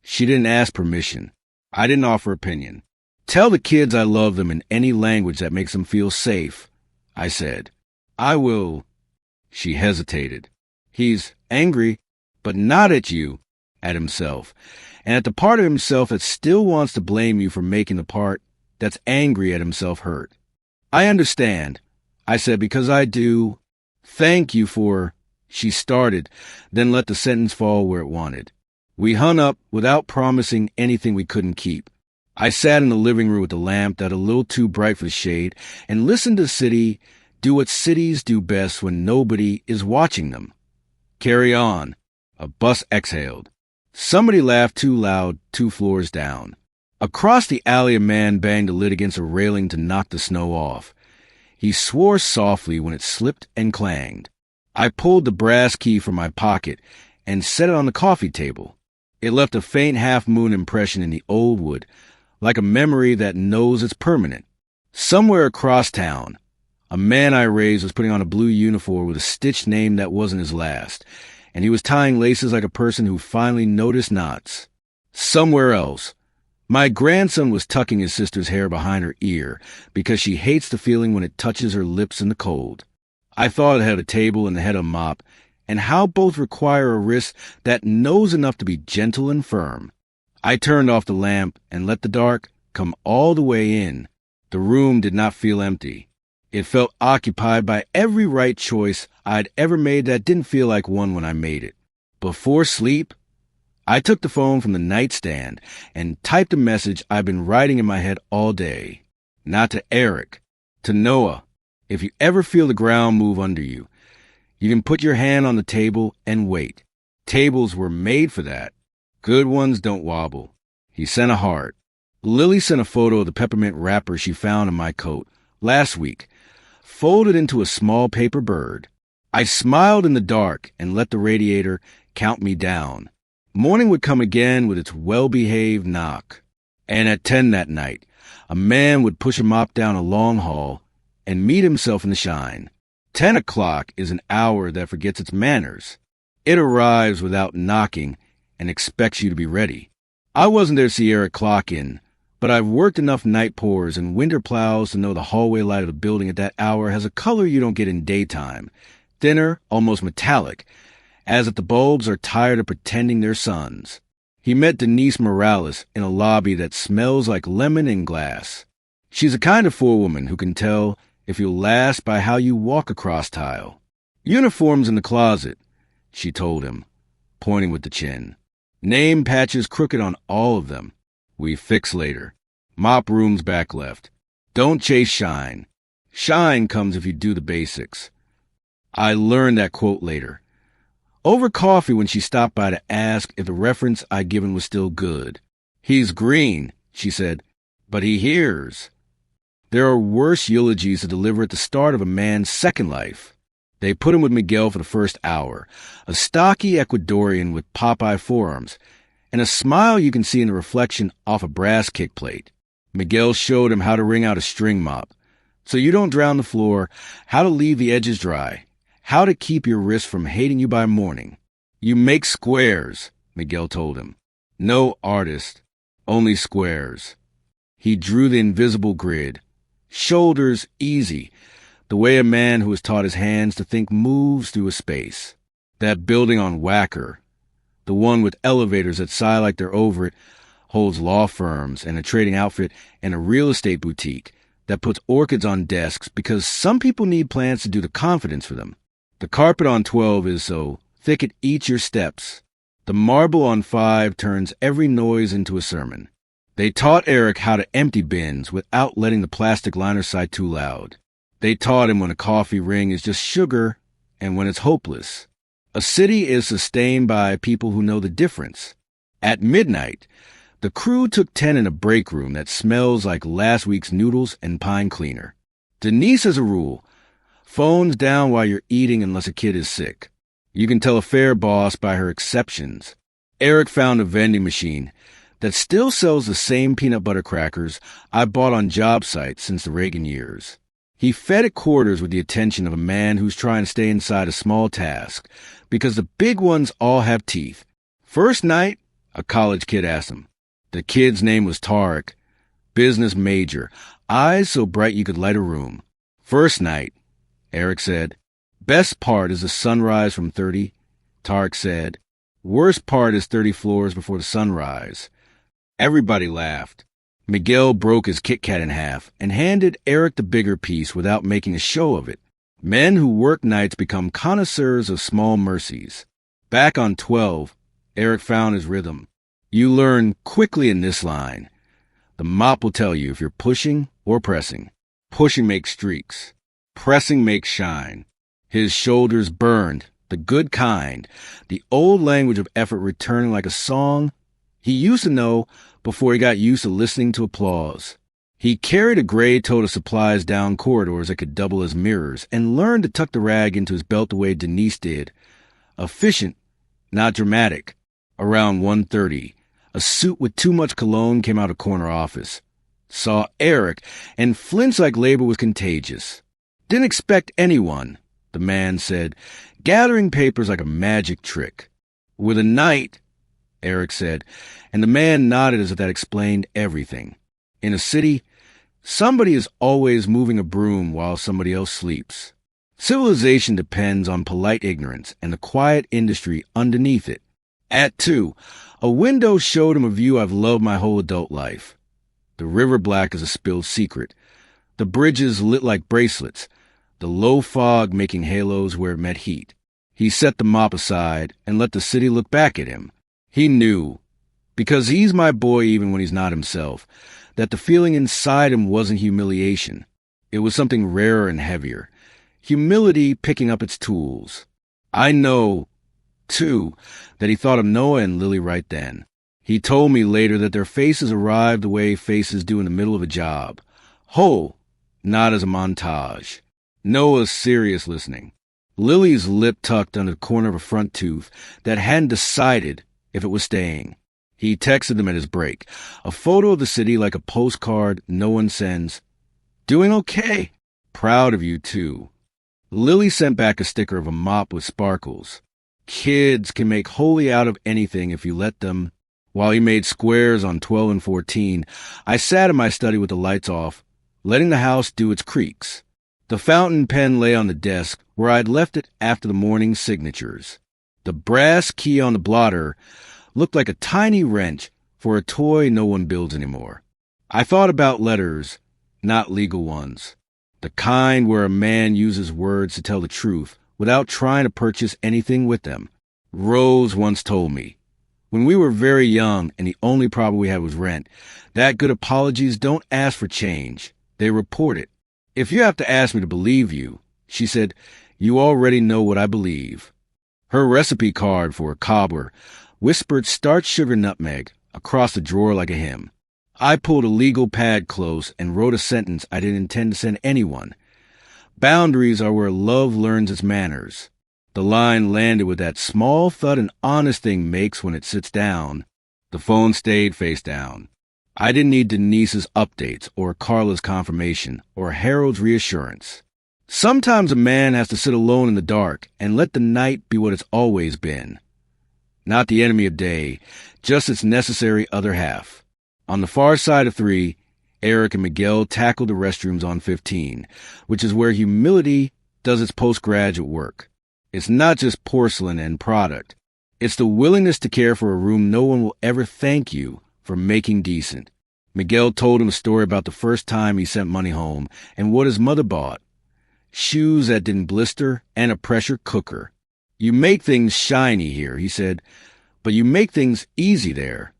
She didn't ask permission. I didn't offer opinion. Tell the kids I love them in any language that makes them feel safe, I said. I will. She hesitated. He's angry, but not at you, at himself, and at the part of himself that still wants to blame you for making the part that's angry at himself hurt. I understand, I said, because I do. Thank you for, she started, then let the sentence fall where it wanted. We hung up without promising anything we couldn't keep. I sat in the living room with the lamp that a little too bright for the shade and listened to the city do what cities do best when nobody is watching them. Carry on. A bus exhaled. Somebody laughed too loud 2 floors down. Across the alley, a man banged a lid against a railing to knock the snow off. He swore softly when it slipped and clanged. I pulled the brass key from my pocket and set it on the coffee table. It left a faint half-moon impression in the old wood, like a memory that knows it's permanent. Somewhere across town, a man I raised was putting on a blue uniform with a stitched name that wasn't his last, and he was tying laces like a person who finally noticed knots. Somewhere else, my grandson was tucking his sister's hair behind her ear because she hates the feeling when it touches her lips in the cold. I thought it had a table and the head of a mop, and how both require a wrist that knows enough to be gentle and firm. I turned off the lamp and let the dark come all the way in. The room did not feel empty. It felt occupied by every right choice I'd ever made that didn't feel like one when I made it. Before sleep, I took the phone from the nightstand and typed a message I'd been writing in my head all day. Not to Eric, to Noah. If you ever feel the ground move under you, you can put your hand on the table and wait. Tables were made for that. Good ones don't wobble. He sent a heart. Lily sent a photo of the peppermint wrapper she found in my coat last week, folded into a small paper bird. I smiled in the dark and let the radiator count me down. Morning would come again with its well-behaved knock. And at 10 that night, a man would push a mop down a long hall and meet himself in the shine. 10 o'clock is an hour that forgets its manners. It arrives without knocking and expects you to be ready. I wasn't there to see Eric clock in, but I've worked enough night pours and winter plows to know the hallway light of the building at that hour has a color you don't get in daytime, thinner, almost metallic, as if the bulbs are tired of pretending they're suns. He met Denise Morales in a lobby that smells like lemon and glass. She's a kind of forewoman who can tell if you'll last by how you walk across tile. Uniforms in the closet, she told him, pointing with the chin. Name patches crooked on all of them. We fix later. Mop room's back left. Don't chase shine. Shine comes if you do the basics. I learned that quote later. over coffee when she stopped by to ask if the reference I'd given was still good. "He's green," she said, "but he hears." There are worse eulogies to deliver at the start of a man's second life. They put him with Miguel for the first hour, a stocky Ecuadorian with Popeye forearms, and a smile you can see in the reflection off a brass kick plate. Miguel showed him how to wring out a string mop, so you don't drown the floor, how to leave the edges dry, how to keep your wrists from hating you by morning. "You make squares," Miguel told him. "No artist, only squares." He drew the invisible grid. Shoulders easy, the way a man who has taught his hands to think moves through a space. That building on Wacker, the one with elevators that sigh like they're over it, holds law firms and a trading outfit and a real estate boutique that puts orchids on desks because some people need plants to do the confidence for them. The carpet on 12 is so thick it eats your steps. The marble on 5 turns every noise into a sermon. They taught Eric how to empty bins without letting the plastic liner sigh too loud. They taught him when a coffee ring is just sugar and when it's hopeless. A city is sustained by people who know the difference. At midnight, the crew took 10 in a break room that smells like last week's noodles and pine cleaner. Denise has a rule: phones down while you're eating unless a kid is sick. You can tell a fair boss by her exceptions. Eric found a vending machine that still sells the same peanut butter crackers I bought on job sites since the Reagan years. He fed it quarters with the attention of a man who's trying to stay inside a small task, because the big ones all have teeth. "First night?" a college kid asked him. The kid's name was Tarek, business major, eyes so bright you could light a room. "First night," Eric said. "Best part is the sunrise from 30, Tarek said. "Worst part is 30 floors before the sunrise." Everybody laughed. Miguel broke his Kit Kat in half and handed Eric the bigger piece without making a show of it. Men who work nights become connoisseurs of small mercies. Back on 12, Eric found his rhythm. You learn quickly in this line. The mop will tell you if you're pushing or pressing. Pushing makes streaks. Pressing makes shine. His shoulders burned, the good kind, the old language of effort returning like a song he used to know before he got used to listening to applause. He carried a gray tote of supplies down corridors that could double as mirrors and learned to tuck the rag into his belt the way Denise did. Efficient, not dramatic. Around 1:30, a suit with too much cologne came out of corner office. Saw Eric and flinched like labor was contagious. "Didn't expect anyone," the man said, gathering papers like a magic trick. "With a night," Eric said, and the man nodded as if that explained everything. In a city, somebody is always moving a broom while somebody else sleeps. Civilization depends on polite ignorance and the quiet industry underneath it. At 2, a window showed him a view I've loved my whole adult life. The river black as a spilled secret. The bridges lit like bracelets. The low fog making halos where it met heat. He set the mop aside and let the city look back at him. He knew, because he's my boy even when he's not himself, that the feeling inside him wasn't humiliation. It was something rarer and heavier. Humility picking up its tools. I know, too, that he thought of Noah and Lily right then. He told me later that their faces arrived the way faces do in the middle of a job. Whole, not as a montage. Noah's serious listening. Lily's lip tucked under the corner of a front tooth that hadn't decided if it was staying. He texted them at his break, a photo of the city like a postcard no one sends. "Doing okay. Proud of you, too." Lily sent back a sticker of a mop with sparkles. Kids can make wholly out of anything if you let them. While he made squares on 12 and 14, I sat in my study with the lights off, letting the house do its creaks. The fountain pen lay on the desk where I'd left it after the morning signatures. The brass key on the blotter looked like a tiny wrench for a toy no one builds anymore. I thought about letters, not legal ones. The kind where a man uses words to tell the truth without trying to purchase anything with them. Rose once told me, when we were very young and the only problem we had was rent, that good apologies don't ask for change. They report it. If you have to ask me to believe you, she said, you already know what I believe. Her recipe card for a cobbler whispered starch, sugar, nutmeg across the drawer like a hymn. I pulled a legal pad close and wrote a sentence I didn't intend to send anyone. Boundaries are where love learns its manners. The line landed with that small thud an honest thing makes when it sits down. The phone stayed face down. I didn't need Denise's updates or Carla's confirmation or Harold's reassurance. Sometimes a man has to sit alone in the dark and let the night be what it's always been. Not the enemy of day, just its necessary other half. On the far side of 3, Eric and Miguel tackled the restrooms on 15, which is where humility does its postgraduate work. It's not just porcelain and product. It's the willingness to care for a room no one will ever thank you for making decent. Miguel told him a story about the first time he sent money home and what his mother bought. Shoes that didn't blister and a pressure cooker. You make things shiny here, he said, but you make things easy there.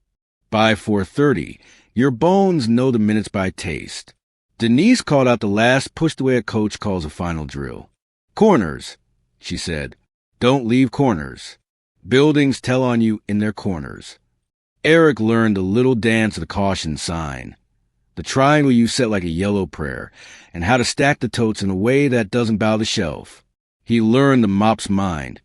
By 4:30, your bones know the minutes by taste. Denise called out the last push the way a coach calls a final drill. Corners, she said. Don't leave corners. Buildings tell on you in their corners. Eric learned the little dance of the caution sign, the triangle you set like a yellow prayer, and how to stack the totes in a way that doesn't bow the shelf. He learned the mop's mind,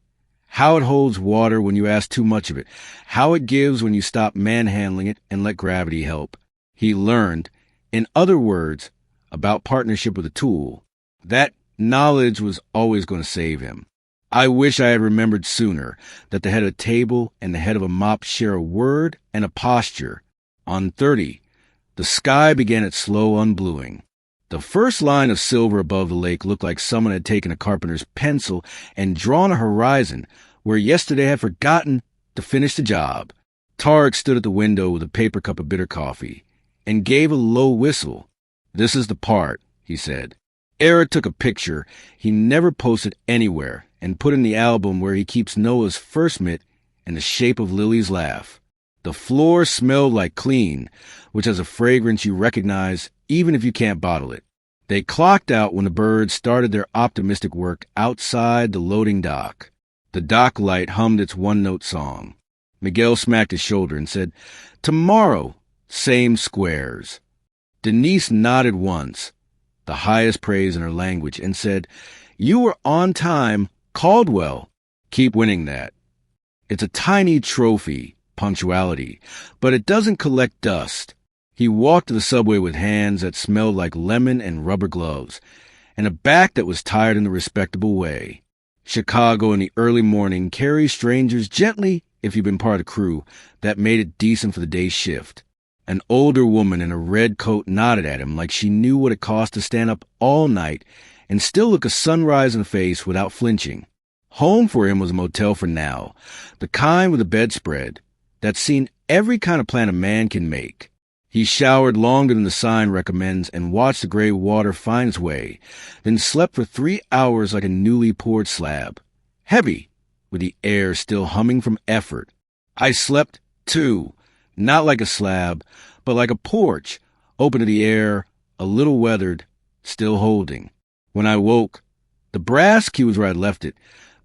how it holds water when you ask too much of it, how it gives when you stop manhandling it and let gravity help. He learned, in other words, about partnership with a tool. That knowledge was always going to save him. I wish I had remembered sooner that the head of a table and the head of a mop share a word and a posture. On 30, the sky began its slow unbluing. The first line of silver above the lake looked like someone had taken a carpenter's pencil and drawn a horizon where yesterday had forgotten to finish the job. Tarek stood at the window with a paper cup of bitter coffee and gave a low whistle. This is the part, he said. Eric took a picture he never posted anywhere and put in the album where he keeps Noah's first mitt in the shape of Lily's laugh. The floor smelled like clean, which has a fragrance you recognize even if you can't bottle it. They clocked out when the birds started their optimistic work outside the loading dock. The dock light hummed its one-note song. Miguel smacked his shoulder and said, "Tomorrow, same squares." Denise nodded once, the highest praise in her language, and said, "You were on time, Caldwell. Keep winning that." It's a tiny trophy, punctuality, but it doesn't collect dust. He walked to the subway with hands that smelled like lemon and rubber gloves, and a back that was tired in the respectable way. Chicago in the early morning carries strangers gently if you've been part of the crew that made it decent for the day's shift. An older woman in a red coat nodded at him like she knew what it cost to stand up all night and still look a sunrise in the face without flinching. Home for him was a motel for now, the kind with a bedspread that's seen every kind of plan a man can make. He showered longer than the sign recommends and watched the gray water find its way, then slept for 3 hours like a newly poured slab. Heavy, with the air still humming from effort. I slept, too, not like a slab, but like a porch, open to the air, a little weathered, still holding. When I woke, the brass key was where I left it,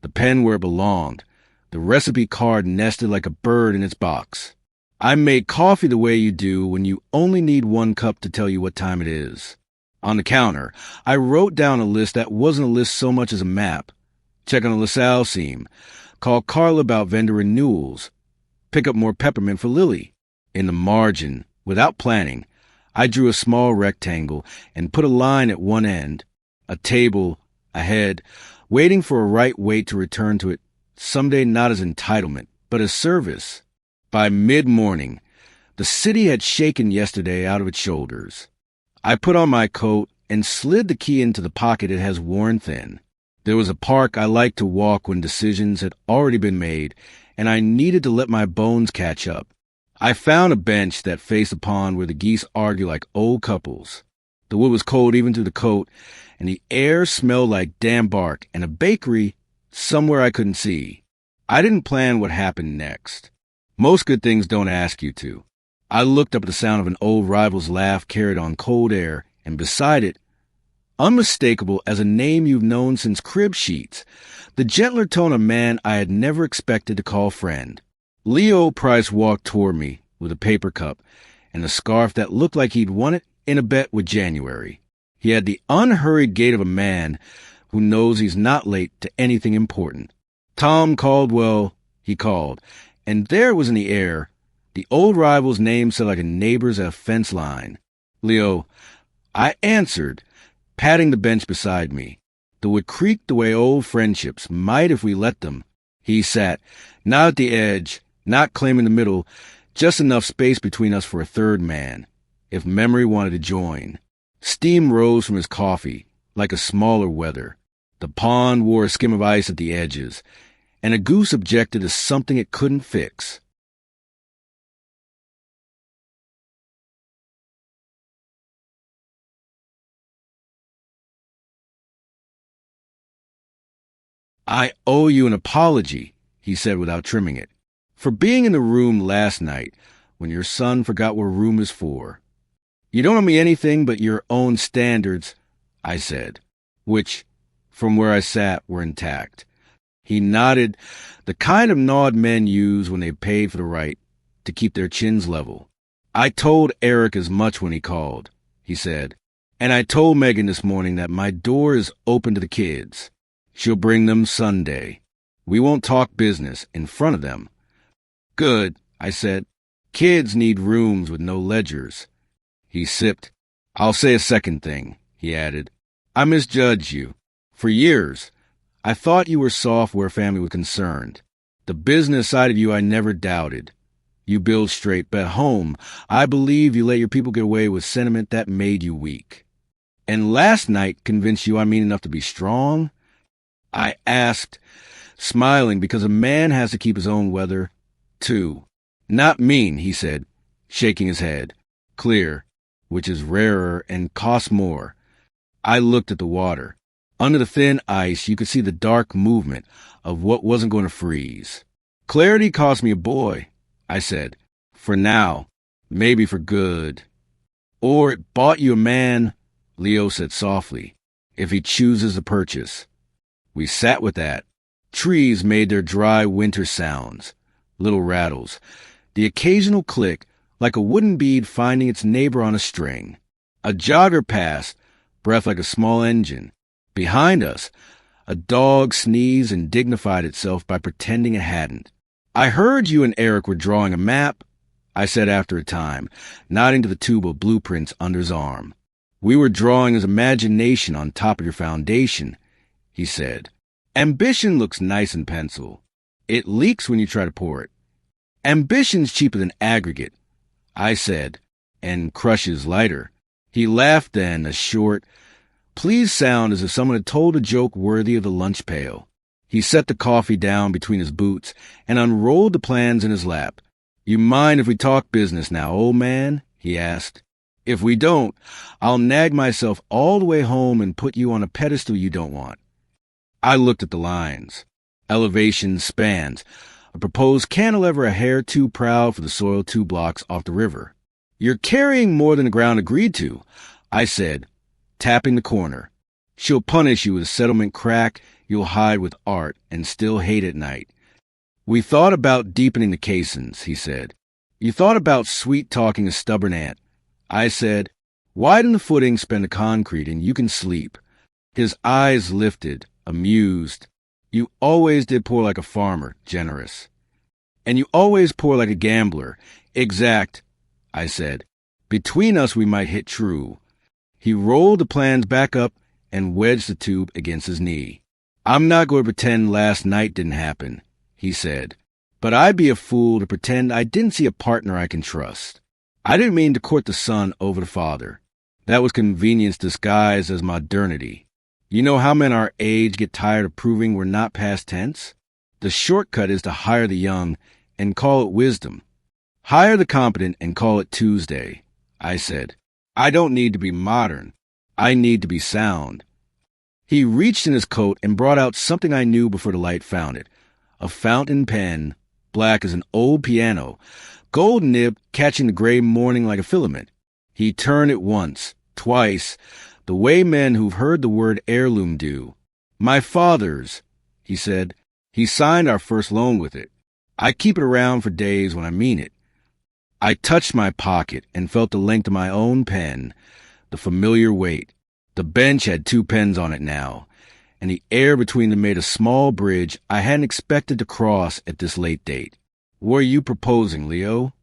the pen where it belonged, the recipe card nested like a bird in its box. I made coffee the way you do when you only need 1 cup to tell you what time it is. On the counter, I wrote down a list that wasn't a list so much as a map. Check on the LaSalle seam. Call Carla about vendor renewals. Pick up more peppermint for Lily. In the margin, without planning, I drew a small rectangle and put a line at one end, a table, a head, waiting for a right weight to return to it, someday not as entitlement, but as service. By mid-morning, the city had shaken yesterday out of its shoulders. I put on my coat and slid the key into the pocket it has worn thin. There was a park I liked to walk when decisions had already been made, and I needed to let my bones catch up. I found a bench that faced a pond where the geese argue like old couples. The wood was cold even through the coat, and the air smelled like damp bark and a bakery somewhere I couldn't see. I didn't plan what happened next. Most good things don't ask you to. I looked up at the sound of an old rival's laugh carried on cold air, and beside it, unmistakable as a name you've known since crib sheets, the gentler tone of man I had never expected to call friend. Leo Price walked toward me with a paper cup and a scarf that looked like he'd won it in a bet with January. He had the unhurried gait of a man who knows he's not late to anything important. Tom Caldwell, he called, and there was in the air. The old rival's name said like a neighbor's at a fence line. Leo, I answered, patting the bench beside me. The wood creaked the way old friendships might if we let them. He sat, not at the edge, not claiming the middle, just enough space between us for a third man, if memory wanted to join. Steam rose from his coffee, like a smaller weather. The pond wore a skim of ice at the edges, and a goose objected to something it couldn't fix. I owe you an apology, he said without trimming it, for being in the room last night when your son forgot what room is for. You don't owe me anything but your own standards, I said, which, from where I sat, were intact. He nodded, the kind of nod men use when they've paid for the right to keep their chins level. I told Eric as much when he called, he said, and I told Megan this morning that my door is open to the kids. She'll bring them Sunday. We won't talk business in front of them. Good, I said. Kids need rooms with no ledgers. He sipped. I'll say a second thing, he added. I misjudged you. For years, I thought you were soft where family was concerned. The business side of you I never doubted. You build straight, but at home, I believe you let your people get away with sentiment that made you weak. And last night convinced you I mean enough to be strong? I asked, smiling because a man has to keep his own weather, too. Not mean, he said, shaking his head. Clear, which is rarer and costs more. I looked at the water. Under the thin ice, you could see the dark movement of what wasn't going to freeze. Clarity cost me a boy, I said. For now, maybe for good. Or it bought you a man, Leo said softly, if he chooses to purchase. We sat with that. Trees made their dry winter sounds, little rattles, the occasional click like a wooden bead finding its neighbor on a string. A jogger passed, breath like a small engine. Behind us, a dog sneezed and dignified itself by pretending it hadn't. I heard you and Eric were drawing a map, I said after a time, nodding to the tube of blueprints under his arm. We were drawing his imagination on top of your foundation, he said. Ambition looks nice in pencil. It leaks when you try to pour it. Ambition's cheaper than aggregate, I said, and crushes lighter. He laughed then, a short, pleased sound as if someone had told a joke worthy of the lunch pail. He set the coffee down between his boots and unrolled the plans in his lap. You mind if we talk business now, old man? He asked. If we don't, I'll nag myself all the way home and put you on a pedestal you don't want. I looked at the lines. Elevation spans. A proposed cantilever a hair too proud for the soil 2 blocks off the river. You're carrying more than the ground agreed to, I said, tapping the corner. She'll punish you with a settlement crack you'll hide with art and still hate at night. We thought about deepening the casings, he said. You thought about sweet-talking a stubborn ant. I said, widen the footing, spend the concrete, and you can sleep. His eyes lifted, amused. You always did pour like a farmer, generous. And you always pour like a gambler, exact, I said. Between us we might hit true. He rolled the plans back up and wedged the tube against his knee. I'm not going to pretend last night didn't happen, he said. But I'd be a fool to pretend I didn't see a partner I can trust. I didn't mean to court the son over the father. That was convenience disguised as modernity. You know how men our age get tired of proving we're not past tense? The shortcut is to hire the young and call it wisdom. Hire the competent and call it Tuesday, I said. I don't need to be modern. I need to be sound. He reached in his coat and brought out something I knew before the light found it. A fountain pen, black as an old piano, gold nib catching the gray morning like a filament. He turned it once, twice, the way men who've heard the word heirloom do. My father's, he said. He signed our first loan with it. I keep it around for days when I mean it. I touched my pocket and felt the length of my own pen, the familiar weight. The bench had 2 pens on it now, and the air between them made a small bridge I hadn't expected to cross at this late date. What are you proposing, Leo?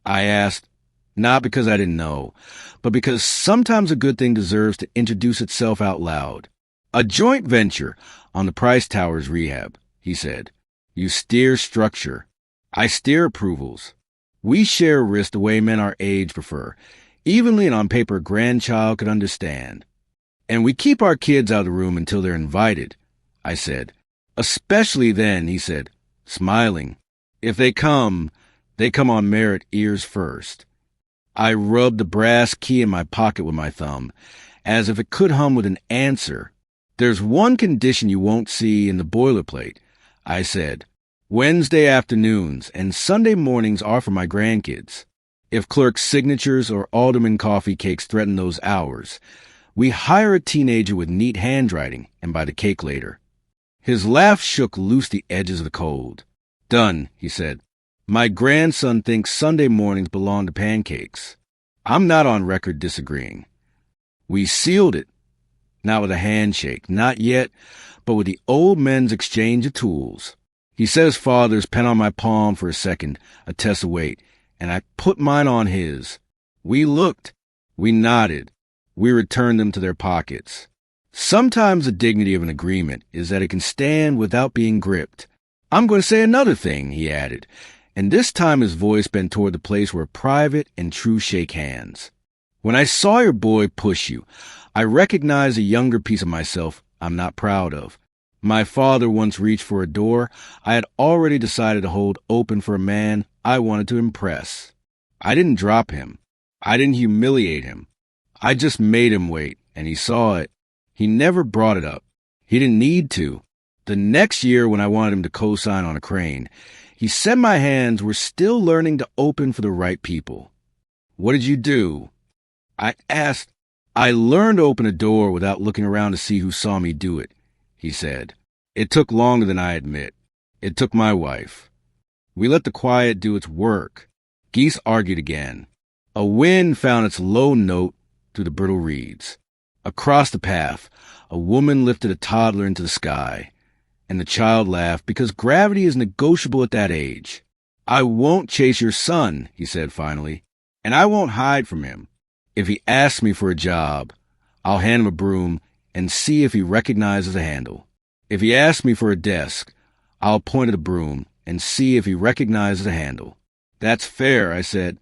I asked, not because I didn't know, but because sometimes a good thing deserves to introduce itself out loud. A joint venture on the Price Towers rehab, he said. You steer structure. I steer approvals. We share risk the way men our age prefer, evenly and on paper a grandchild could understand. And we keep our kids out of the room until they're invited, I said. Especially then, he said, smiling. If they come on merit ears first. I rubbed the brass key in my pocket with my thumb, as if it could hum with an answer. There's one condition you won't see in the boilerplate, I said. Wednesday afternoons and Sunday mornings are for my grandkids. If clerks' signatures or alderman coffee cakes threaten those hours, we hire a teenager with neat handwriting and buy the cake later. His laugh shook loose the edges of the cold. Done, he said. My grandson thinks Sunday mornings belong to pancakes. I'm not on record disagreeing. We sealed it. Not with a handshake, not yet, but with the old men's exchange of tools. He set his father's pen on my palm for a second, a test of weight, and I put mine on his. We looked. We nodded. We returned them to their pockets. Sometimes the dignity of an agreement is that it can stand without being gripped. I'm going to say another thing, he added, and this time his voice bent toward the place where private and true shake hands. When I saw your boy push you, I recognized a younger piece of myself I'm not proud of. My father once reached for a door I had already decided to hold open for a man I wanted to impress. I didn't drop him. I didn't humiliate him. I just made him wait, and he saw it. He never brought it up. He didn't need to. The next year when I wanted him to co-sign on a crane, he said my hands were still learning to open for the right people. What did you do? I asked. I learned to open a door without looking around to see who saw me do it, he said. It took longer than I admit. It took my wife. We let the quiet do its work. Geese argued again. A wind found its low note through the brittle reeds. Across the path, a woman lifted a toddler into the sky, and the child laughed because gravity is negotiable at that age. I won't chase your son, he said finally, and I won't hide from him. If he asks me for a job, I'll hand him a broom and see if he recognizes a handle. If he asks me for a desk, I'll point at a broom and see if he recognizes a handle. That's fair, I said.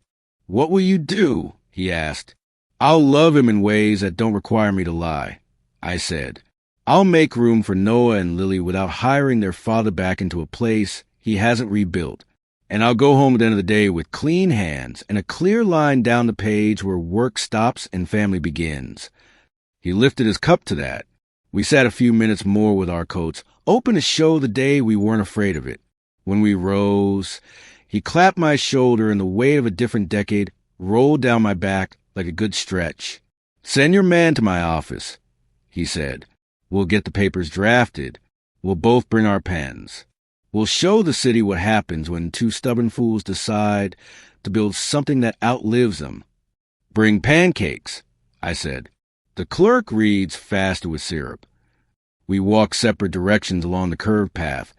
What will you do? He asked. I'll love him in ways that don't require me to lie, I said. I'll make room for Noah and Lily without hiring their father back into a place he hasn't rebuilt. And I'll go home at the end of the day with clean hands and a clear line down the page where work stops and family begins. He lifted his cup to that. We sat a few minutes more with our coats, open to show the day we weren't afraid of it. When we rose, he clapped my shoulder and the weight of a different decade rolled down my back like a good stretch. Send your man to my office, he said. We'll get the papers drafted. We'll both bring our pens. We'll show the city what happens when 2 stubborn fools decide to build something that outlives them. Bring pancakes, I said. The clerk reads faster with syrup. We walked separate directions along the curved path.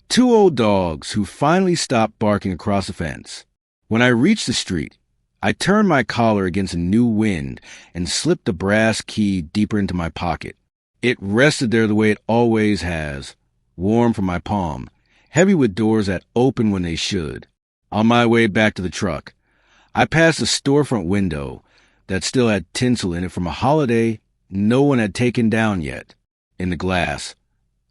2 old dogs who finally stopped barking across the fence. When I reached the street, I turned my collar against a new wind and slipped the brass key deeper into my pocket. It rested there the way it always has, warm from my palm, heavy with doors that open when they should. On my way back to the truck, I passed a storefront window that still had tinsel in it from a holiday no one had taken down yet. In the glass,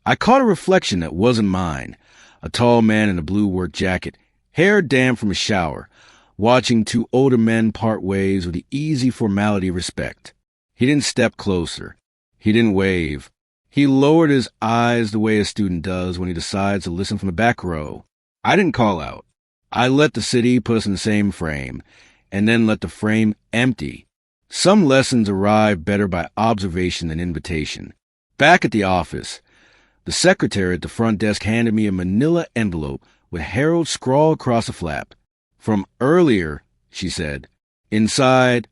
I caught a reflection that wasn't mine, a tall man in a blue work jacket, hair damp from a shower, watching 2 older men part ways with the easy formality of respect. He didn't step closer. He didn't wave. He lowered his eyes the way a student does when he decides to listen from the back row. I didn't call out. I let the city put us in the same frame, and then let the frame empty. Some lessons arrive better by observation than invitation. Back at the office, the secretary at the front desk handed me a manila envelope with Harold scrawled across a flap. From earlier, she said. Inside,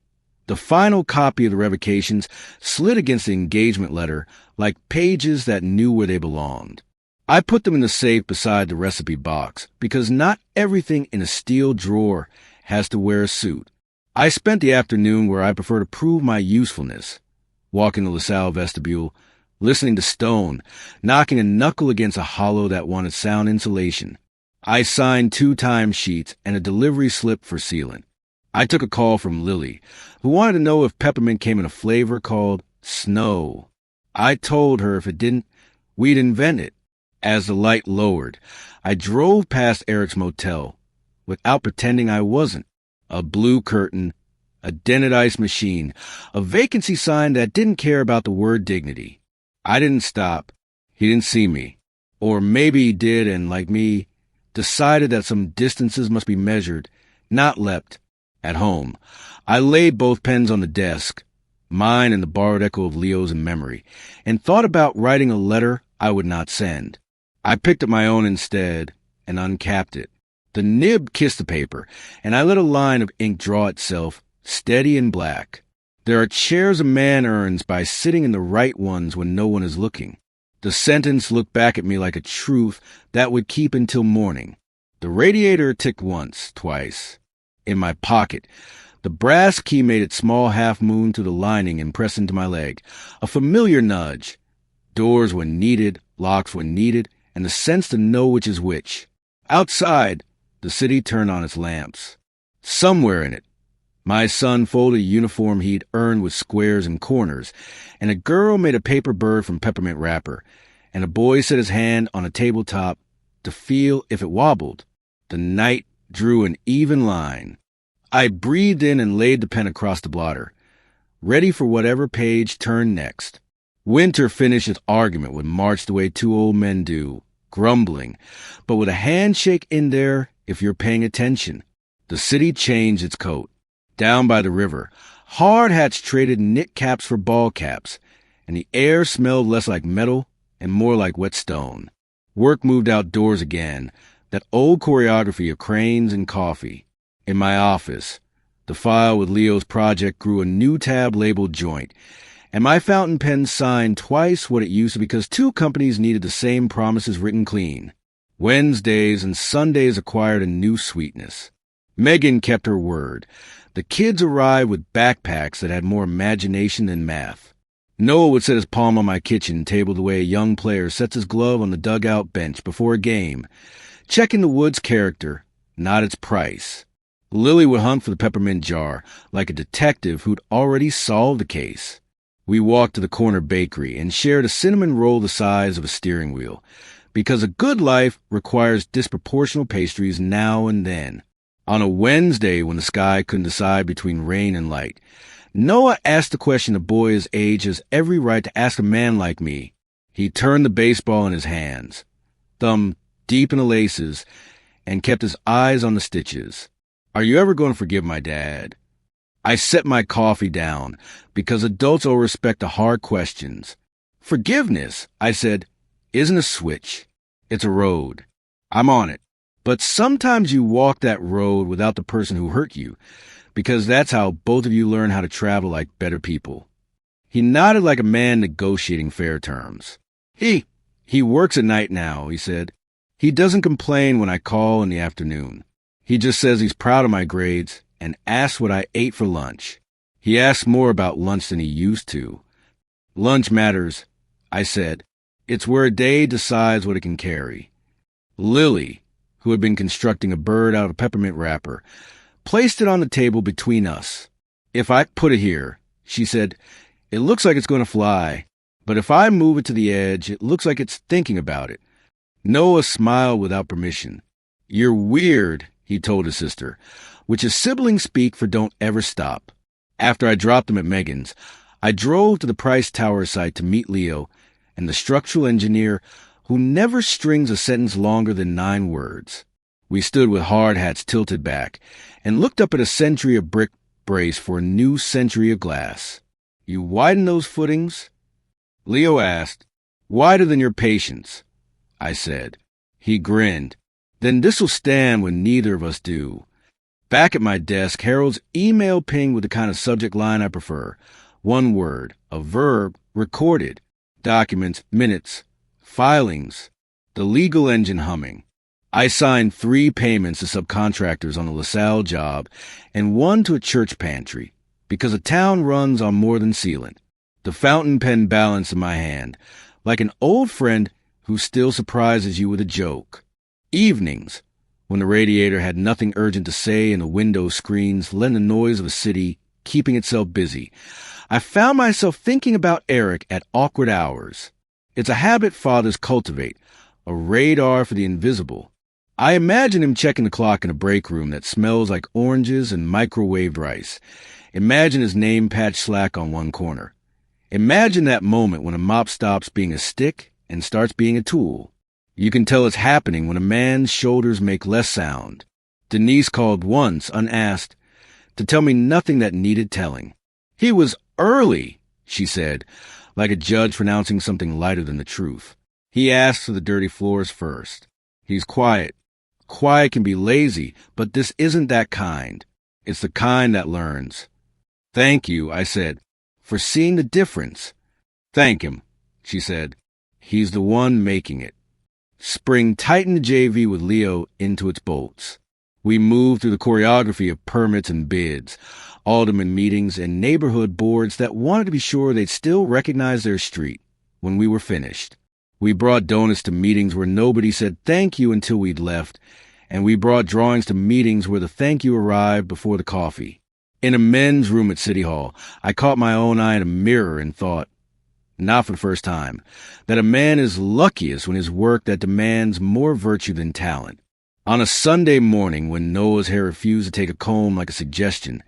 the final copy of the revocations slid against the engagement letter like pages that knew where they belonged. I put them in the safe beside the recipe box because not everything in a steel drawer has to wear a suit. I spent the afternoon where I prefer to prove my usefulness, walking the LaSalle vestibule, listening to Stone, knocking a knuckle against a hollow that wanted sound insulation. I signed 2 timesheets and a delivery slip for sealant. I took a call from Lily, who wanted to know if peppermint came in a flavor called snow. I told her if it didn't, we'd invent it. As the light lowered, I drove past Eric's motel, without pretending I wasn't. A blue curtain, a dented ice machine, a vacancy sign that didn't care about the word dignity. I didn't stop. He didn't see me. Or maybe he did and, like me, decided that some distances must be measured, not leapt. At home, I laid both pens on the desk, mine and the borrowed echo of Leo's in memory, and thought about writing a letter I would not send. I picked up my own instead and uncapped it. The nib kissed the paper, and I let a line of ink draw itself, steady and black. There are chairs a man earns by sitting in the right ones when no one is looking. The sentence looked back at me like a truth that would keep until morning. The radiator ticked once, twice. In my pocket, the brass key made its small half-moon through the lining and pressed into my leg. A familiar nudge. Doors when needed, locks when needed, and the sense to know which is which. Outside, the city turned on its lamps. Somewhere in it, my son folded a uniform he'd earned with squares and corners, and a girl made a paper bird from peppermint wrapper, and a boy set his hand on a tabletop to feel if it wobbled. The night drew an even line. I breathed in and laid the pen across the blotter, ready for whatever page turned next. Winter finished its argument when marched the way 2 old men do, grumbling, but with a handshake in there if you're paying attention. The city changed its coat. Down by the river, hard hats traded knit caps for ball caps, and the air smelled less like metal and more like wet stone. Work moved outdoors again, that old choreography of cranes and coffee. In my office, the file with Leo's project grew a new tab labeled joint, and my fountain pen signed twice what it used to because 2 companies needed the same promises written clean. Wednesdays and Sundays acquired a new sweetness. Megan kept her word. The kids arrived with backpacks that had more imagination than math. Noah would set his palm on my kitchen table the way a young player sets his glove on the dugout bench before a game, checking the wood's character, not its price. Lily would hunt for the peppermint jar, like a detective who'd already solved the case. We walked to the corner bakery and shared a cinnamon roll the size of a steering wheel, because a good life requires disproportional pastries now and then. On a Wednesday when the sky couldn't decide between rain and light, Noah asked the question a boy his age has every right to ask a man like me. He turned the baseball in his hands, thumb deep in the laces, and kept his eyes on the stitches. Are you ever going to forgive my dad? I set my coffee down, because adults owe respect to hard questions. Forgiveness, I said, isn't a switch. It's a road. I'm on it. But sometimes you walk that road without the person who hurt you, because that's how both of you learn how to travel like better people. He nodded like a man negotiating fair terms. He works at night now, he said. He doesn't complain when I call in the afternoon. He just says he's proud of my grades and asks what I ate for lunch. He asks more about lunch than he used to. Lunch matters, I said. It's where a day decides what it can carry. Lily, who had been constructing a bird out of a peppermint wrapper, placed it on the table between us. If I put it here, she said, it looks like it's going to fly, but if I move it to the edge, it looks like it's thinking about it. Noah smiled without permission. You're weird, he told his sister, which is sibling speak for don't ever stop. After I dropped him at Megan's, I drove to the Price Tower site to meet Leo and the structural engineer who never strings a sentence longer than 9 words. We stood with hard hats tilted back and looked up at a century of brick brace for a new century of glass. You widen those footings? Leo asked. Wider than your patience, I said. He grinned. Then this'll stand when neither of us do. Back at my desk, Harold's email pinged with the kind of subject line I prefer. One word, a verb, recorded. Documents, minutes, filings. The legal engine humming. I signed 3 payments to subcontractors on a LaSalle job and 1 to a church pantry, because a town runs on more than sealant. The fountain pen balanced in my hand, like an old friend who still surprises you with a joke. Evenings, when the radiator had nothing urgent to say and the window screens lent the noise of a city keeping itself busy, I found myself thinking about Eric at awkward hours. It's a habit fathers cultivate, a radar for the invisible. I imagine him checking the clock in a break room that smells like oranges and microwaved rice. Imagine his name patch slack on one corner. Imagine that moment when a mop stops being a stick and starts being a tool. You can tell it's happening when a man's shoulders make less sound. Denise called once, unasked, to tell me nothing that needed telling. He was early, she said, like a judge pronouncing something lighter than the truth. He asked for the dirty floors first. He's quiet. Quiet can be lazy, but this isn't that kind. It's the kind that learns. Thank you, I said, for seeing the difference. Thank him, she said. He's the one making it. Spring tightened the JV with Leo into its bolts. We moved through the choreography of permits and bids, alderman meetings, and neighborhood boards that wanted to be sure they'd still recognize their street when we were finished. We brought donuts to meetings where nobody said thank you until we'd left, and we brought drawings to meetings where the thank you arrived before the coffee. In a men's room at City Hall, I caught my own eye in a mirror and thought, not for the first time, that a man is luckiest when his work that demands more virtue than talent. On a Sunday morning when Noah's hair refused to take a comb like a suggestion,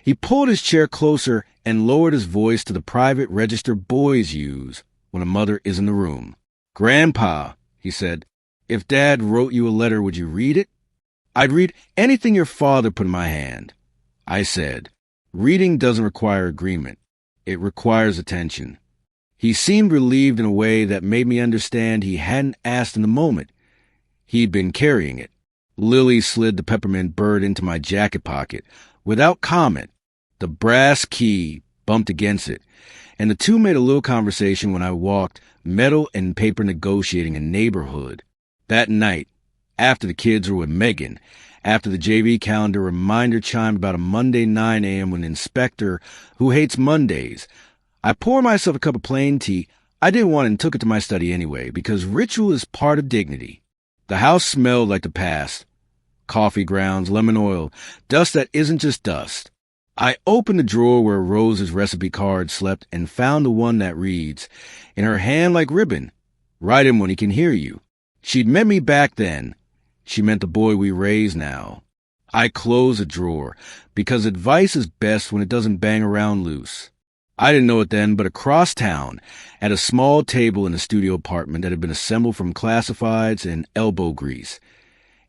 he pulled his chair closer and lowered his voice to the private register boys use when a mother is in the room. Grandpa, he said, if Dad wrote you a letter, would you read it? I'd read anything your father put in my hand. I said, reading doesn't require agreement. It requires attention. He seemed relieved in a way that made me understand he hadn't asked in the moment. He'd been carrying it. Lily slid the peppermint bird into my jacket pocket without comment. The brass key bumped against it, and the two made a little conversation when I walked metal and paper negotiating a neighborhood. That night, after the kids were with Megan, after the JV calendar reminder chimed about a Monday 9 a.m. when the inspector, who hates Mondays, I poured myself a cup of plain tea. I didn't want it and took it to my study anyway, because ritual is part of dignity. The house smelled like the past. Coffee grounds, lemon oil, dust that isn't just dust. I opened the drawer where Rose's recipe card slept and found the one that reads, in her hand like ribbon, write him when he can hear you. She'd met me back then. She meant the boy we raise now. I closed the drawer, because advice is best when it doesn't bang around loose. I didn't know it then, but across town, at a small table in a studio apartment that had been assembled from classifieds and elbow grease,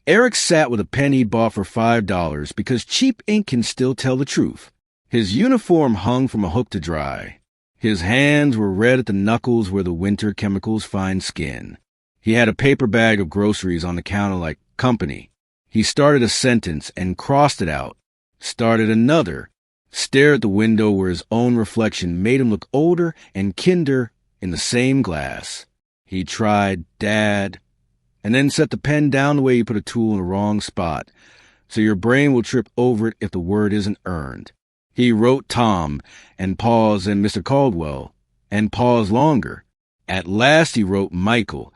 Eric sat with a pen he'd bought for $5 because cheap ink can still tell the truth. His uniform hung from a hook to dry. His hands were red at the knuckles where the winter chemicals find skin. He had a paper bag of groceries on the counter like company. He started a sentence and crossed it out, started another, stared at the window where his own reflection made him look older and kinder in the same glass. He tried Dad, and then set the pen down the way you put a tool in the wrong spot, so your brain will trip over it if the word isn't earned. He wrote Tom, and paused, and Mr. Caldwell, and paused longer. At last he wrote Michael,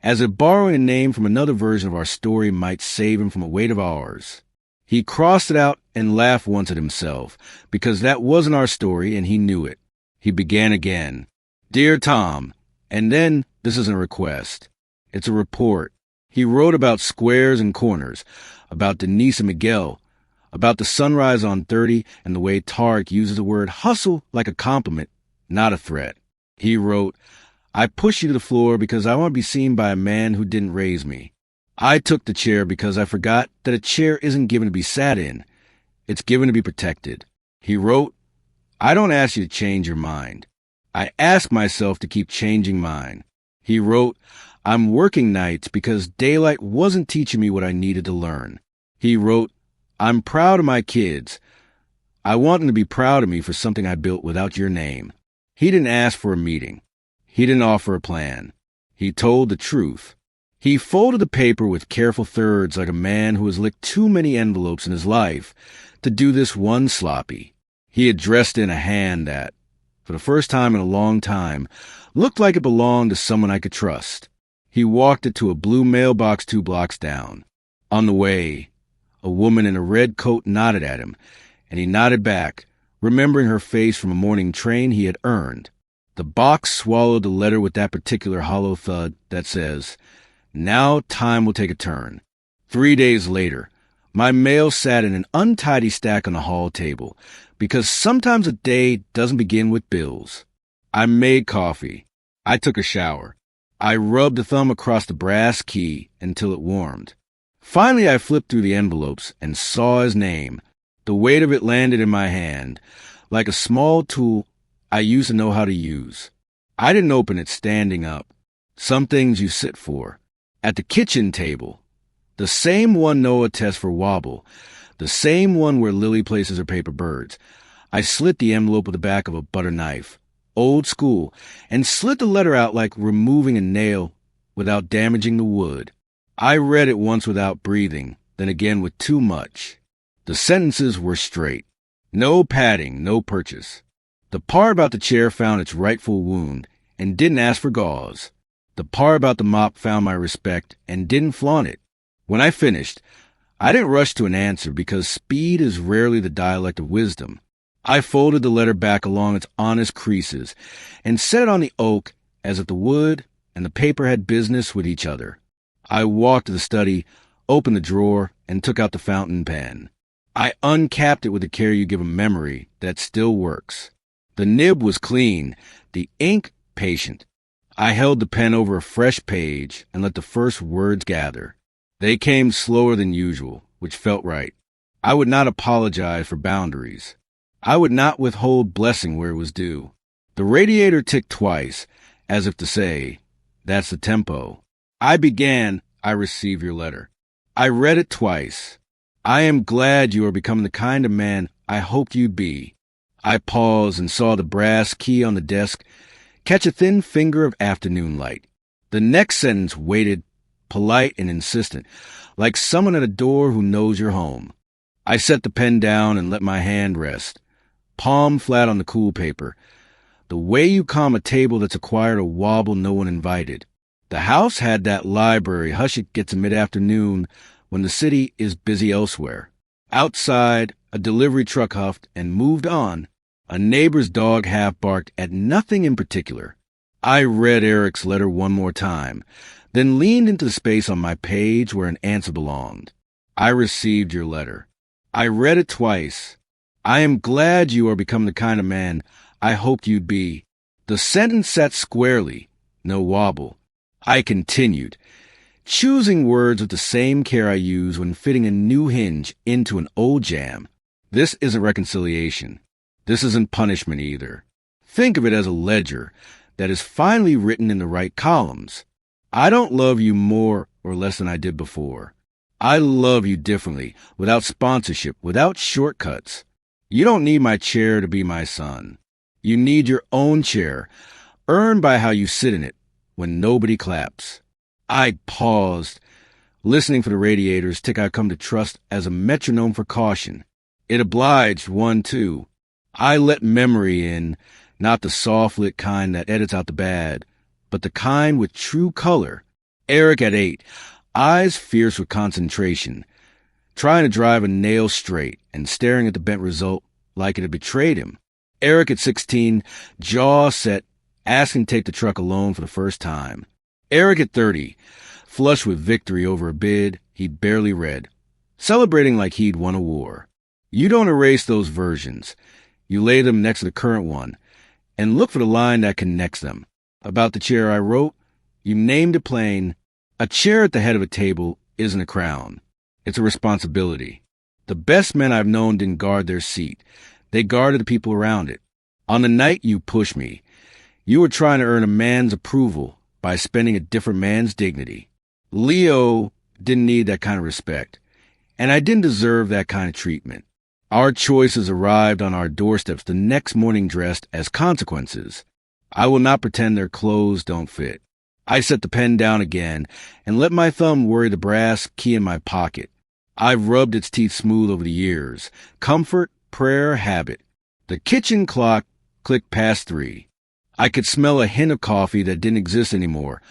as if borrowing a name from another version of our story might save him from a weight of ours. He crossed it out and laughed once at himself, because that wasn't our story and he knew it. He began again. Dear Tom, and then this isn't a request. It's a report. He wrote about squares and corners, about Denise and Miguel, about the sunrise on 30 and the way Tarek uses the word hustle like a compliment, not a threat. He wrote, I push you to the floor because I want to be seen by a man who didn't raise me. I took the chair because I forgot that a chair isn't given to be sat in. It's given to be protected. He wrote, I don't ask you to change your mind. I ask myself to keep changing mine. He wrote, I'm working nights because daylight wasn't teaching me what I needed to learn. He wrote, I'm proud of my kids. I want them to be proud of me for something I built without your name. He didn't ask for a meeting. He didn't offer a plan. He told the truth. He folded the paper with careful thirds like a man who has licked too many envelopes in his life to do this one sloppy. He addressed in a hand that, for the first time in a long time, looked like it belonged to someone I could trust. He walked it to a blue mailbox 2 blocks down. On the way, a woman in a red coat nodded at him, and he nodded back, remembering her face from a morning train he had earned. The box swallowed the letter with that particular hollow thud that says, Now time will take a turn. 3 days later, my mail sat in an untidy stack on the hall table, because sometimes a day doesn't begin with bills. I made coffee. I took a shower. I rubbed a thumb across the brass key until it warmed. Finally, I flipped through the envelopes and saw his name. The weight of it landed in my hand, like a small tool I used to know how to use. I didn't open it standing up. Some things you sit for. At the kitchen table. The same one Noah tests for wobble. The same one where Lily places her paper birds. I slit the envelope with the back of a butter knife. Old school. And slit the letter out like removing a nail without damaging the wood. I read it once without breathing, then again with too much. The sentences were straight. No padding, no purchase. The part about the chair found its rightful wound and didn't ask for gauze. The part about the mop found my respect and didn't flaunt it. When I finished, I didn't rush to an answer because speed is rarely the dialect of wisdom. I folded the letter back along its honest creases and set it on the oak as if the wood and the paper had business with each other. I walked to the study, opened the drawer, and took out the fountain pen. I uncapped it with the care you give a memory that still works. The nib was clean, the ink patient. I held the pen over a fresh page and let the first words gather. They came slower than usual, which felt right. I would not apologize for boundaries. I would not withhold blessing where it was due. The radiator ticked twice, as if to say, that's the tempo. I began, I received your letter. I read it twice. I am glad you are becoming the kind of man I hoped you'd be. I paused and saw the brass key on the desk catch a thin finger of afternoon light. The next sentence waited, polite and insistent, like someone at a door who knows you're home. I set the pen down and let my hand rest, palm flat on the cool paper. The way you calm a table that's acquired a wobble no one invited. The house had that library hush it gets in mid-afternoon when the city is busy elsewhere. Outside, a delivery truck huffed and moved on. A neighbor's dog half barked at nothing in particular. I read Eric's letter one more time, then leaned into the space on my page where an answer belonged. I received your letter. I read it twice. I am glad you are becoming the kind of man I hoped you'd be. The sentence sat squarely, no wobble. I continued, choosing words with the same care I use when fitting a new hinge into an old jam. This isn't reconciliation. This isn't punishment either. Think of it as a ledger that is finally written in the right columns. I don't love you more or less than I did before. I love you differently, without sponsorship, without shortcuts. You don't need my chair to be my son. You need your own chair, earned by how you sit in it when nobody claps. I paused, listening for the radiator's tick I come to trust as a metronome for caution. It obliged one, too. I let memory in, not the soft-lit kind that edits out the bad, but the kind with true color. Eric at 8, eyes fierce with concentration, trying to drive a nail straight and staring at the bent result like it had betrayed him. Eric at 16, jaw set, asking to take the truck alone for the first time. Eric at 30, flushed with victory over a bid he'd barely read, celebrating like he'd won a war. You don't erase those versions. You lay them next to the current one and look for the line that connects them. About the chair I wrote, you named it plain. A chair at the head of a table isn't a crown. It's a responsibility. The best men I've known didn't guard their seat. They guarded the people around it. On the night you pushed me, you were trying to earn a man's approval by spending a different man's dignity. Leo didn't need that kind of respect, and I didn't deserve that kind of treatment. Our choices arrived on our doorsteps the next morning dressed as consequences. I will not pretend their clothes don't fit. I set the pen down again and let my thumb worry the brass key in my pocket. I've rubbed its teeth smooth over the years. Comfort, prayer, habit. The kitchen clock clicked past 3. I could smell a hint of coffee that didn't exist anymore,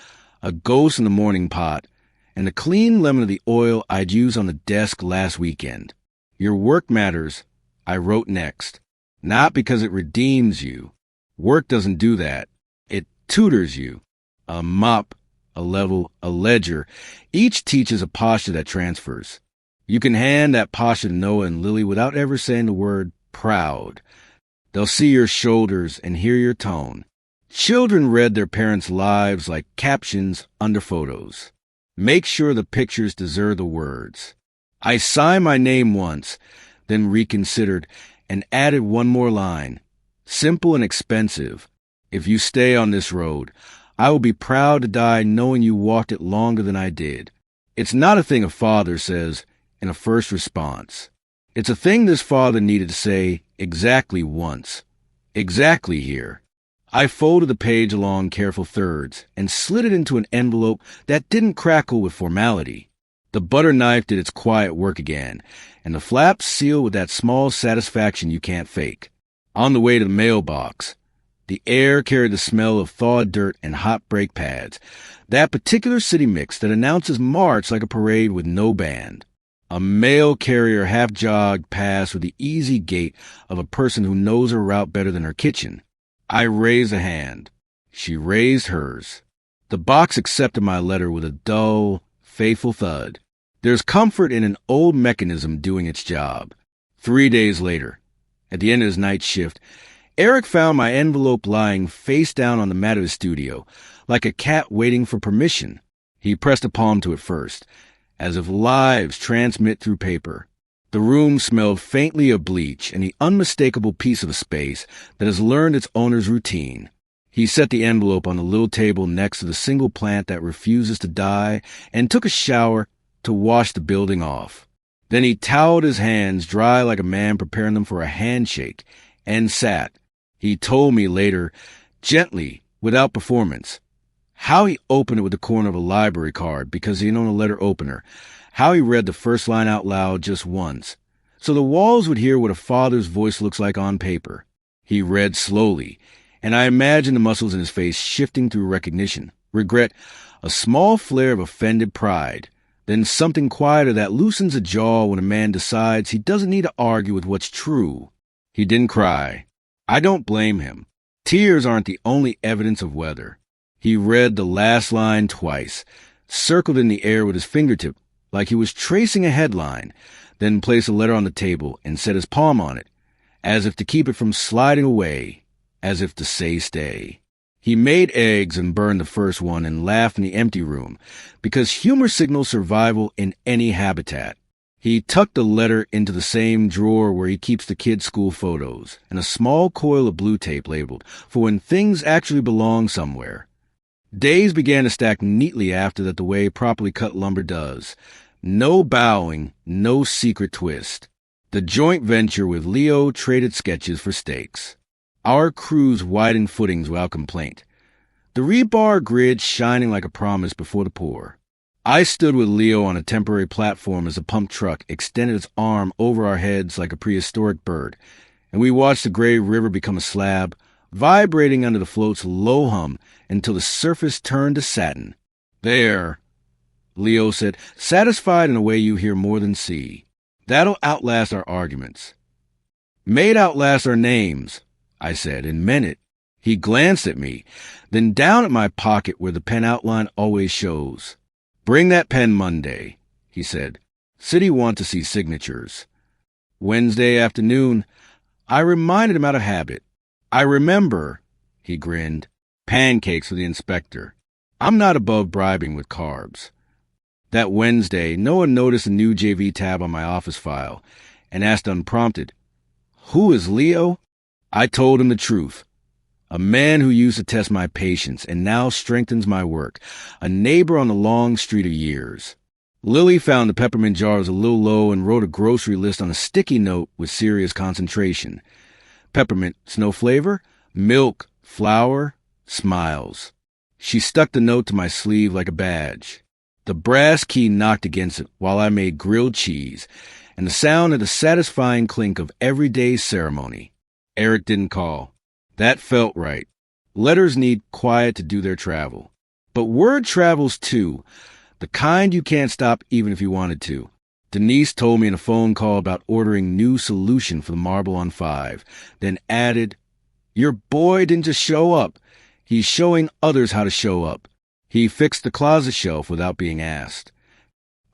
a ghost in the morning pot, and the clean lemon of the oil I'd used on the desk last weekend. Your work matters, I wrote next. Not because it redeems you. Work doesn't do that. It tutors you. A mop, a level, a ledger. Each teaches a posture that transfers. You can hand that posture to Noah and Lily without ever saying the word proud. They'll see your shoulders and hear your tone. Children read their parents' lives like captions under photos. Make sure the pictures deserve the words. I signed my name once, then reconsidered and added one more line. Simple and expensive. If you stay on this road, I will be proud to die knowing you walked it longer than I did. It's not a thing a father says in a first response. It's a thing this father needed to say exactly once. Exactly here. I folded the page along careful thirds and slid it into an envelope that didn't crackle with formality. The butter knife did its quiet work again, and the flaps sealed with that small satisfaction you can't fake. On the way to the mailbox, the air carried the smell of thawed dirt and hot brake pads, that particular city mix that announces March like a parade with no band. A mail carrier half-jogged past with the easy gait of a person who knows her route better than her kitchen. I raised a hand. She raised hers. The box accepted my letter with a dull, faithful thud. There's comfort in an old mechanism doing its job. 3 days later, at the end of his night shift, Eric found my envelope lying face down on the mat of his studio, like a cat waiting for permission. He pressed a palm to it first, as if lives transmit through paper. The room smelled faintly of bleach and the unmistakable piece of a space that has learned its owner's routine. He set the envelope on the little table next to the single plant that refuses to die and took a shower to wash the building off. Then he toweled his hands dry like a man preparing them for a handshake and sat. He told me later, gently, without performance, how he opened it with the corner of a library card because he didn't own a letter opener, how he read the first line out loud just once, so the walls would hear what a father's voice looks like on paper. He read slowly, and I imagined the muscles in his face shifting through recognition, regret, a small flare of offended pride, then something quieter that loosens a jaw when a man decides he doesn't need to argue with what's true. He didn't cry. I don't blame him. Tears aren't the only evidence of weather. He read the last line twice, circled in the air with his fingertip, like he was tracing a headline, then placed a letter on the table and set his palm on it, as if to keep it from sliding away, as if to say stay. He made eggs and burned the first one and laughed in the empty room, because humor signals survival in any habitat. He tucked the letter into the same drawer where he keeps the kids' school photos, and a small coil of blue tape labeled for when things actually belong somewhere. Days began to stack neatly after that the way properly cut lumber does. No bowing, no secret twist. The joint venture with Leo traded sketches for steaks. Our crews widened footings without complaint. The rebar grid shining like a promise before the pour. I stood with Leo on a temporary platform as a pump truck extended its arm over our heads like a prehistoric bird, and we watched the gray river become a slab, vibrating under the float's low hum until the surface turned to satin. There, Leo said, satisfied in a way you hear more than see. That'll outlast our arguments. May it outlast our names, I said, and meant it. He glanced at me, then down at my pocket where the pen outline always shows. Bring that pen Monday, he said. City want to see signatures. Wednesday afternoon, I reminded him out of habit. I remember, he grinned, pancakes for the inspector. I'm not above bribing with carbs. That Wednesday, Noah noticed a new JV tab on my office file and asked unprompted, Who is Leo? I told him the truth. A man who used to test my patience and now strengthens my work. A neighbor on the long street of years. Lily found the peppermint jar was a little low and wrote a grocery list on a sticky note with serious concentration. Peppermint, snow flavor, milk, flour, smiles. She stuck the note to my sleeve like a badge. The brass key knocked against it while I made grilled cheese, and the sound of the satisfying clink of everyday ceremony. Eric didn't call. That felt right. Letters need quiet to do their travel. But word travels too, the kind you can't stop even if you wanted to. Denise told me in a phone call about ordering new solution for the marble on 5, then added, "Your boy didn't just show up. He's showing others how to show up. He fixed the closet shelf without being asked."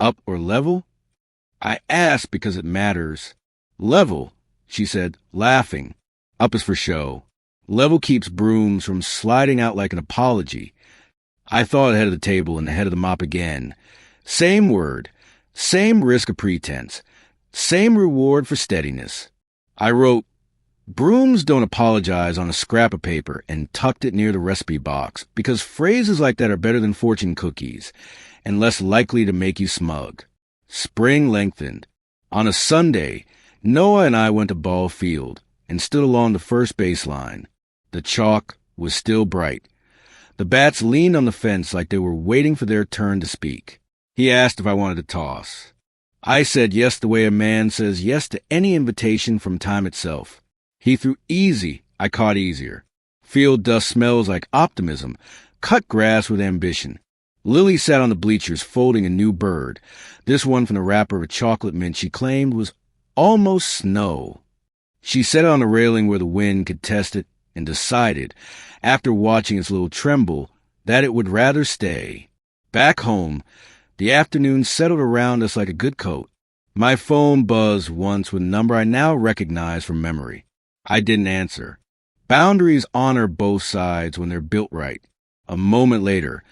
Up or level? I asked because it matters. Level, she said, laughing. Up is for show. Level keeps brooms from sliding out like an apology. I thought ahead of the table and ahead of the mop again. Same word, same risk of pretense, same reward for steadiness. I wrote, "Brooms don't apologize" on a scrap of paper and tucked it near the recipe box because phrases like that are better than fortune cookies and less likely to make you smug. Spring lengthened. On a Sunday, Noah and I went to Ball Field and stood along the first baseline. The chalk was still bright. The bats leaned on the fence like they were waiting for their turn to speak. He asked if I wanted to toss. I said yes the way a man says yes to any invitation from time itself. He threw easy, I caught easier. Field dust smells like optimism, cut grass with ambition. Lily sat on the bleachers folding a new bird, this one from the wrapper of a chocolate mint she claimed was almost snow. She sat on the railing where the wind could test it and decided, after watching its little tremble, that it would rather stay. Back home, the afternoon settled around us like a good coat. My phone buzzed once with a number I now recognize from memory. I didn't answer. Boundaries honor both sides when they're built right. A moment later,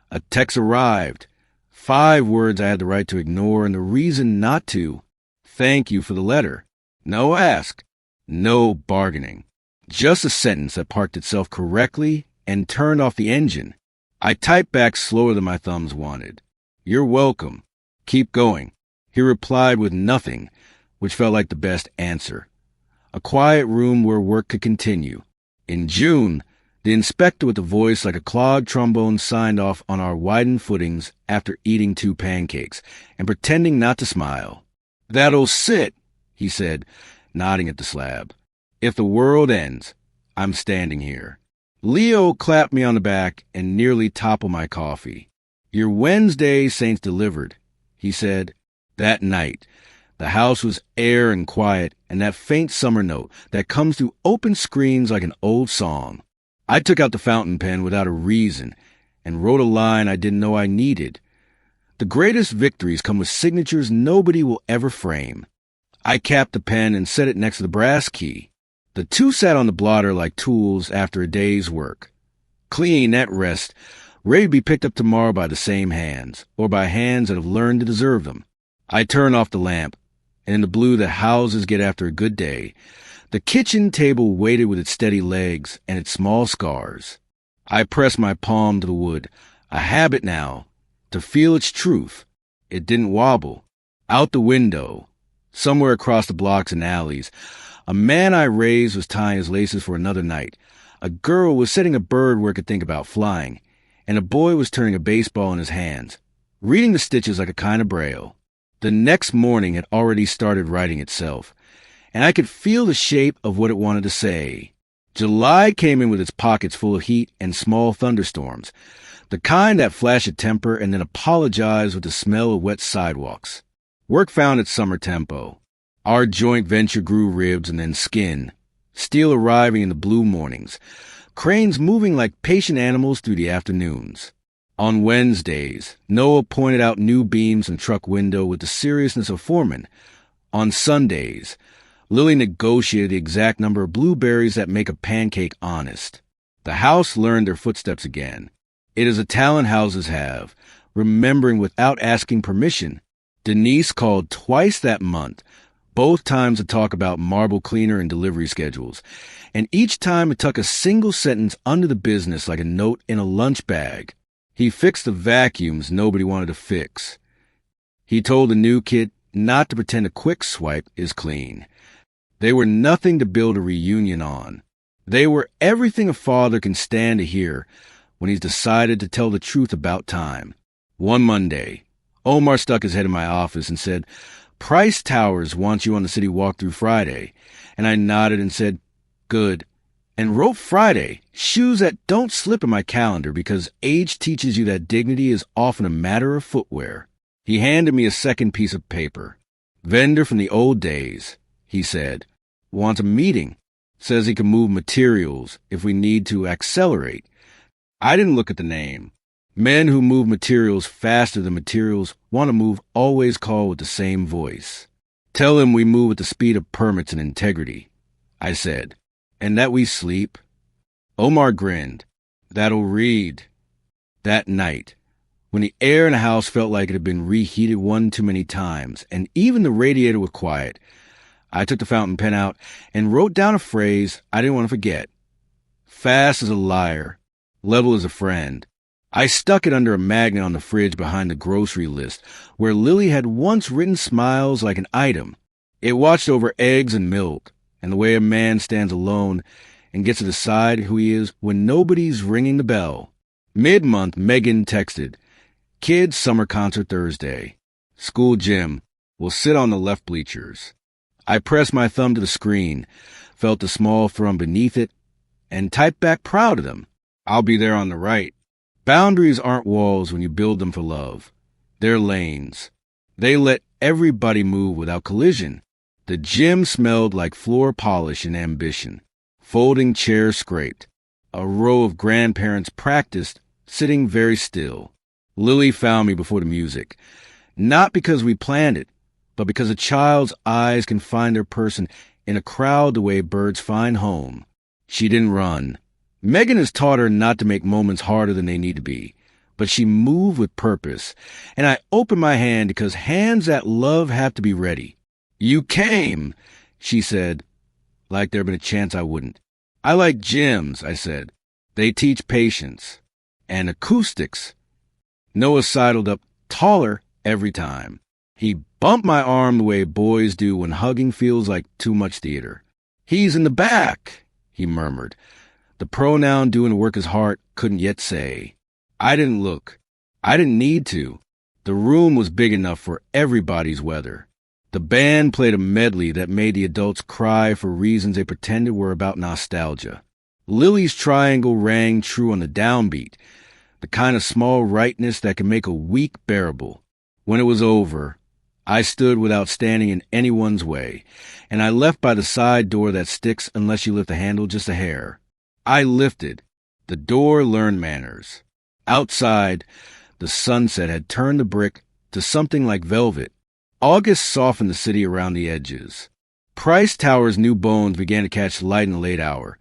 a text arrived. 5 words I had the right to ignore and the reason not to. Thank you for the letter. No ask. No bargaining. Just a sentence that parked itself correctly and turned off the engine. I typed back slower than my thumbs wanted. You're welcome. Keep going. He replied with nothing, which felt like the best answer. A quiet room where work could continue. In June, the inspector with a voice like a clogged trombone signed off on our widened footings after eating 2 pancakes and pretending not to smile. "That'll sit," he said, nodding at the slab. "If the world ends, I'm standing here." Leo clapped me on the back and nearly toppled my coffee. "Your Wednesday Saints delivered," he said. That night, the house was air and quiet, and that faint summer note that comes through open screens like an old song. I took out the fountain pen without a reason and wrote a line I didn't know I needed. The greatest victories come with signatures nobody will ever frame. I capped the pen and set it next to the brass key. The 2 sat on the blotter like tools after a day's work. Clean at rest, ready to be picked up tomorrow by the same hands, or by hands that have learned to deserve them. I turned off the lamp, and in the blue that houses get after a good day, the kitchen table waited with its steady legs and its small scars. I pressed my palm to the wood, a habit now, to feel its truth. It didn't wobble. Out the window, somewhere across the blocks and alleys, a man I raised was tying his laces for another night. A girl was setting a bird where it could think about flying, and a boy was turning a baseball in his hands, reading the stitches like a kind of braille. The next morning had already started writing itself, and I could feel the shape of what it wanted to say. July came in with its pockets full of heat and small thunderstorms, the kind that flash a temper and then apologize with the smell of wet sidewalks. Work found its summer tempo. Our joint venture grew ribs and then skin, steel arriving in the blue mornings, cranes moving like patient animals through the afternoons. On Wednesdays, Noah pointed out new beams in the truck window with the seriousness of foreman. On Sundays, Lily negotiated the exact number of blueberries that make a pancake honest. The house learned their footsteps again. It is a talent houses have, remembering without asking permission. Denise called twice that month, both times to talk about marble cleaner and delivery schedules, and each time to tuck a single sentence under the business like a note in a lunch bag. He fixed the vacuums nobody wanted to fix. He told the new kid not to pretend a quick swipe is clean. They were nothing to build a reunion on. They were everything a father can stand to hear when he's decided to tell the truth about time. One Monday, Omar stuck his head in my office and said, "Price Towers wants you on the city walkthrough Friday." And I nodded and said, "Good," and wrote Friday, shoes that don't slip in my calendar because age teaches you that dignity is often a matter of footwear. He handed me a second piece of paper. "Vendor from the old days," he said, "wants a meeting. Says he can move materials if we need to accelerate." I didn't look at the name. Men who move materials faster than materials want to move always call with the same voice. "Tell him we move at the speed of permits and integrity," I said, "and that we sleep." Omar grinned. "That'll read." That night, when the air in the house felt like it had been reheated one too many times, and even the radiator was quiet, I took the fountain pen out and wrote down a phrase I didn't want to forget. Fast as a liar, level as a friend. I stuck it under a magnet on the fridge behind the grocery list, where Lily had once written smiles like an item. It watched over eggs and milk, and the way a man stands alone and gets to decide who he is when nobody's ringing the bell. Mid-month, Megan texted, "Kids' summer concert Thursday. School gym. We'll sit on the left bleachers." I pressed my thumb to the screen, felt the small thrum beneath it, and typed back proud of them. "I'll be there on the right." Boundaries aren't walls when you build them for love. They're lanes. They let everybody move without collision. The gym smelled like floor polish and ambition. Folding chairs scraped. A row of grandparents practiced, sitting very still. Lily found me before the music. Not because we planned it, but because a child's eyes can find their person in a crowd the way birds find home. She didn't run. Megan has taught her not to make moments harder than they need to be, but she moved with purpose, and I opened my hand because hands that love have to be ready. "You came," she said, like there'd been a chance I wouldn't. "I like gyms," I said. "They teach patience. And acoustics." Noah sidled up taller every time. He bumped my arm the way boys do when hugging feels like too much theater. "He's in the back," he murmured. The pronoun doing the work his heart couldn't yet say. I didn't look. I didn't need to. The room was big enough for everybody's weather. The band played a medley that made the adults cry for reasons they pretended were about nostalgia. Lily's triangle rang true on the downbeat, the kind of small rightness that can make a week bearable. When it was over, I stood without standing in anyone's way, and I left by the side door that sticks unless you lift the handle just a hair. I lifted. The door learned manners. Outside, the sunset had turned the brick to something like velvet. August softened the city around the edges. Price Tower's new bones began to catch light in the late hour.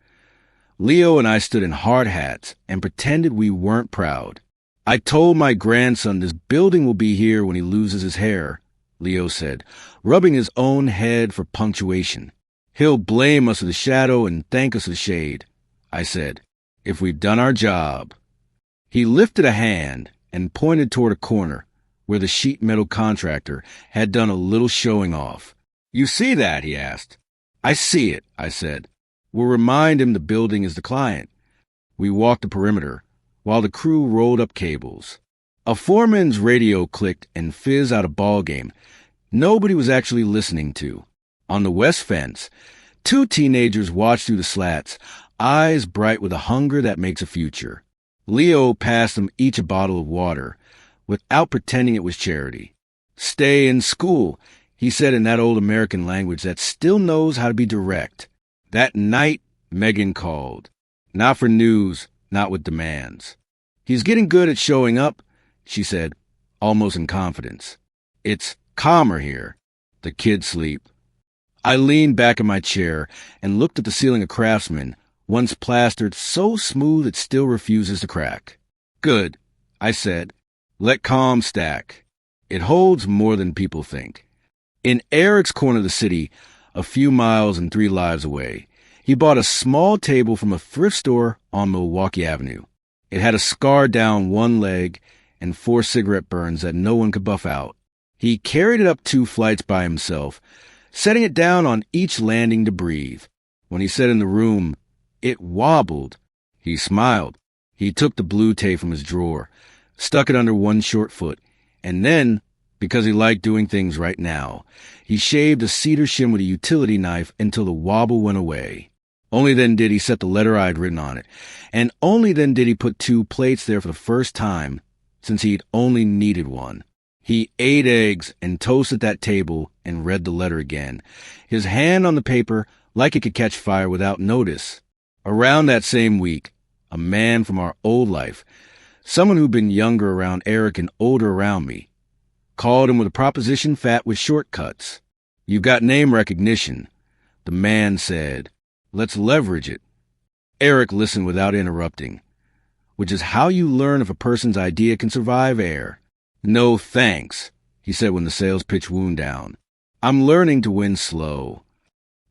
Leo and I stood in hard hats and pretended we weren't proud. "I told my grandson this building will be here when he loses his hair," Leo said, rubbing his own head for punctuation. "He'll blame us for the shadow and thank us for the shade," I said, "if we've done our job." He lifted a hand and pointed toward a corner where the sheet metal contractor had done a little showing off. "You see that?" he asked. "I see it," I said. "We'll remind him the building is the client." We walked the perimeter while the crew rolled up cables. A foreman's radio clicked and fizzed out a ball game nobody was actually listening to. On the west fence, 2 teenagers watched through the slats, eyes bright with a hunger that makes a future. Leo passed them each a bottle of water, without pretending it was charity. "Stay in school," he said in that old American language that still knows how to be direct. That night, Megan called. Not for news, not with demands. "He's getting good at showing up," she said, almost in confidence. "It's calmer here. The kids sleep." I leaned back in my chair and looked at the ceiling of Craftsman, once plastered so smooth it still refuses to crack. "Good," I said. "Let calm stack. It holds more than people think." In Eric's corner of the city, a few miles and 3 lives away, he bought a small table from a thrift store on Milwaukee Avenue. It had a scar down one leg and 4 cigarette burns that no one could buff out. He carried it up 2 flights by himself, setting it down on each landing to breathe. When he sat in the room, it wobbled. He smiled. He took the blue tape from his drawer, stuck it under one short foot, and then, because he liked doing things right now, he shaved a cedar shim with a utility knife until the wobble went away. Only then did he set the letter I had written on it, and only then did he put 2 plates there for the first time since he'd only needed one. He ate eggs and toasted that table and read the letter again, his hand on the paper like it could catch fire without notice. Around that same week, a man from our old life, someone who'd been younger around Eric and older around me, called him with a proposition fat with shortcuts. "You've got name recognition." The man said, "Let's leverage it." Eric listened without interrupting, which is how you learn if a person's idea can survive air. "No thanks," he said when the sales pitch wound down. "I'm learning to win slow."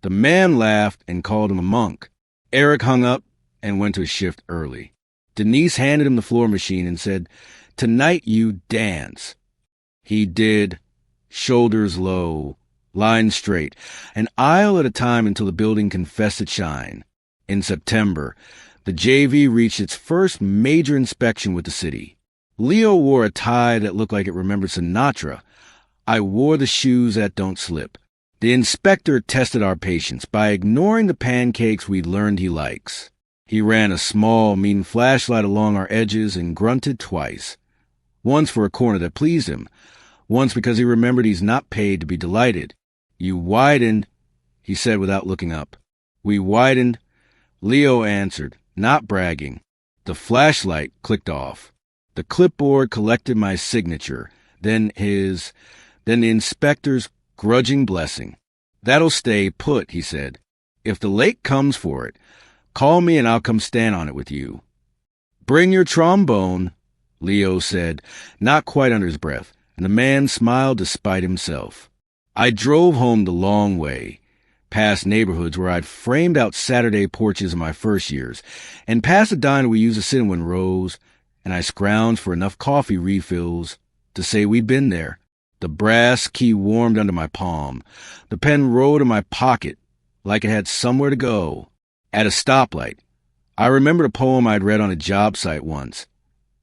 The man laughed and called him a monk. Eric hung up and went to his shift early. Denise handed him the floor machine and said, "Tonight you dance." He did, shoulders low, lines straight, an aisle at a time until the building confessed its shine. In September, the JV reached its first major inspection with the city. Leo wore a tie that looked like it remembered Sinatra. I wore the shoes that don't slip. The inspector tested our patience by ignoring the pancakes we'd learned he likes. He ran a small, mean flashlight along our edges and grunted twice. Once for a corner that pleased him. Once because he remembered he's not paid to be delighted. "You widened," he said without looking up. We widened. Leo answered, not bragging. The flashlight clicked off. The clipboard collected my signature, then the inspector's grudging blessing. "That'll stay put," he said. "If the lake comes for it, call me and I'll come stand on it with you." "Bring your trombone," Leo said, not quite under his breath, and the man smiled despite himself. I drove home the long way, past neighborhoods where I'd framed out Saturday porches in my first years, and past a diner we used to sit in when Rose and I scrounged for enough coffee refills to say we'd been there. The brass key warmed under my palm. The pen rolled in my pocket like it had somewhere to go. At a stoplight, I remembered a poem I'd read on a job site once,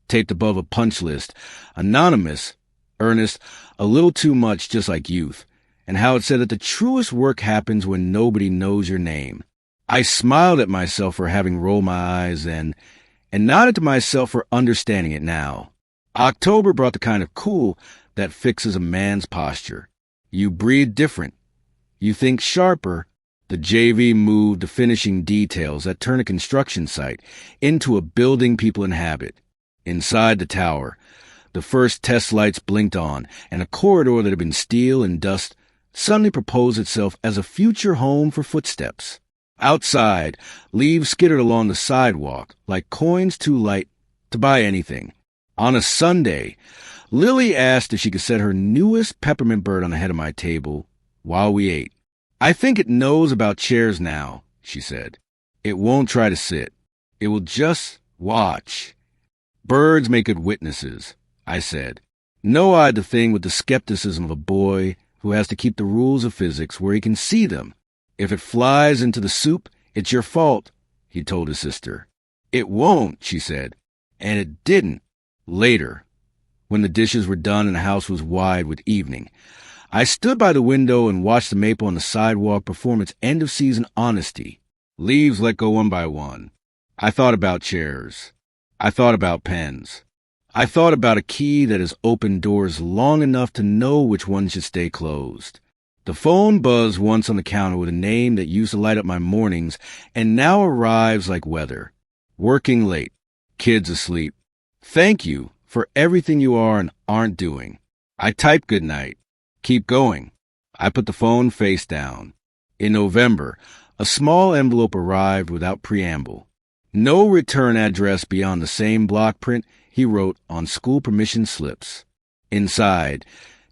taped above a punch list, anonymous, earnest, a little too much just like youth, and how it said that the truest work happens when nobody knows your name. I smiled at myself for having rolled my eyes then, and nodded to myself for understanding it now. October brought the kind of cool that fixes a man's posture. You breathe different. You think sharper. The JV moved the finishing details that turn a construction site into a building people inhabit. Inside the tower, the first test lights blinked on, and a corridor that had been steel and dust suddenly proposed itself as a future home for footsteps. Outside, leaves skittered along the sidewalk like coins too light to buy anything. On a Sunday, Lily asked if she could set her newest peppermint bird on the head of my table while we ate. "I think it knows about chairs now," she said. "It won't try to sit. It will just watch." "Birds make good witnesses," I said. No-eyed the thing with the skepticism of a boy who has to keep the rules of physics where he can see them. "If it flies into the soup, it's your fault," he told his sister. "It won't," she said. And it didn't. Later, when the dishes were done and the house was wide with evening, I stood by the window and watched the maple on the sidewalk perform its end-of-season honesty. Leaves let go one by one. I thought about chairs. I thought about pens. I thought about a key that has opened doors long enough to know which one should stay closed. The phone buzzed once on the counter with a name that used to light up my mornings and now arrives like weather. Working late. Kids asleep. Thank you for everything you are and aren't doing. I type good night. Keep going. I put the phone face down. In November, a small envelope arrived without preamble. No return address beyond the same block print he wrote on school permission slips. Inside,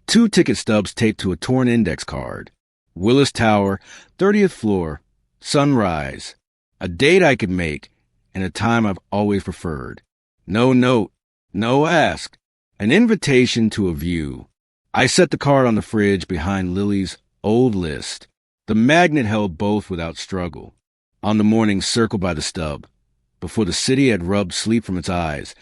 2 ticket stubs taped to a torn index card. Willis Tower, 30th floor, sunrise. A date I could make, and a time I've always preferred. No note, no ask. An invitation to a view. I set the card on the fridge behind Lily's old list. The magnet held both without struggle. On the morning circled by the stub, before the city had rubbed sleep from its eyes,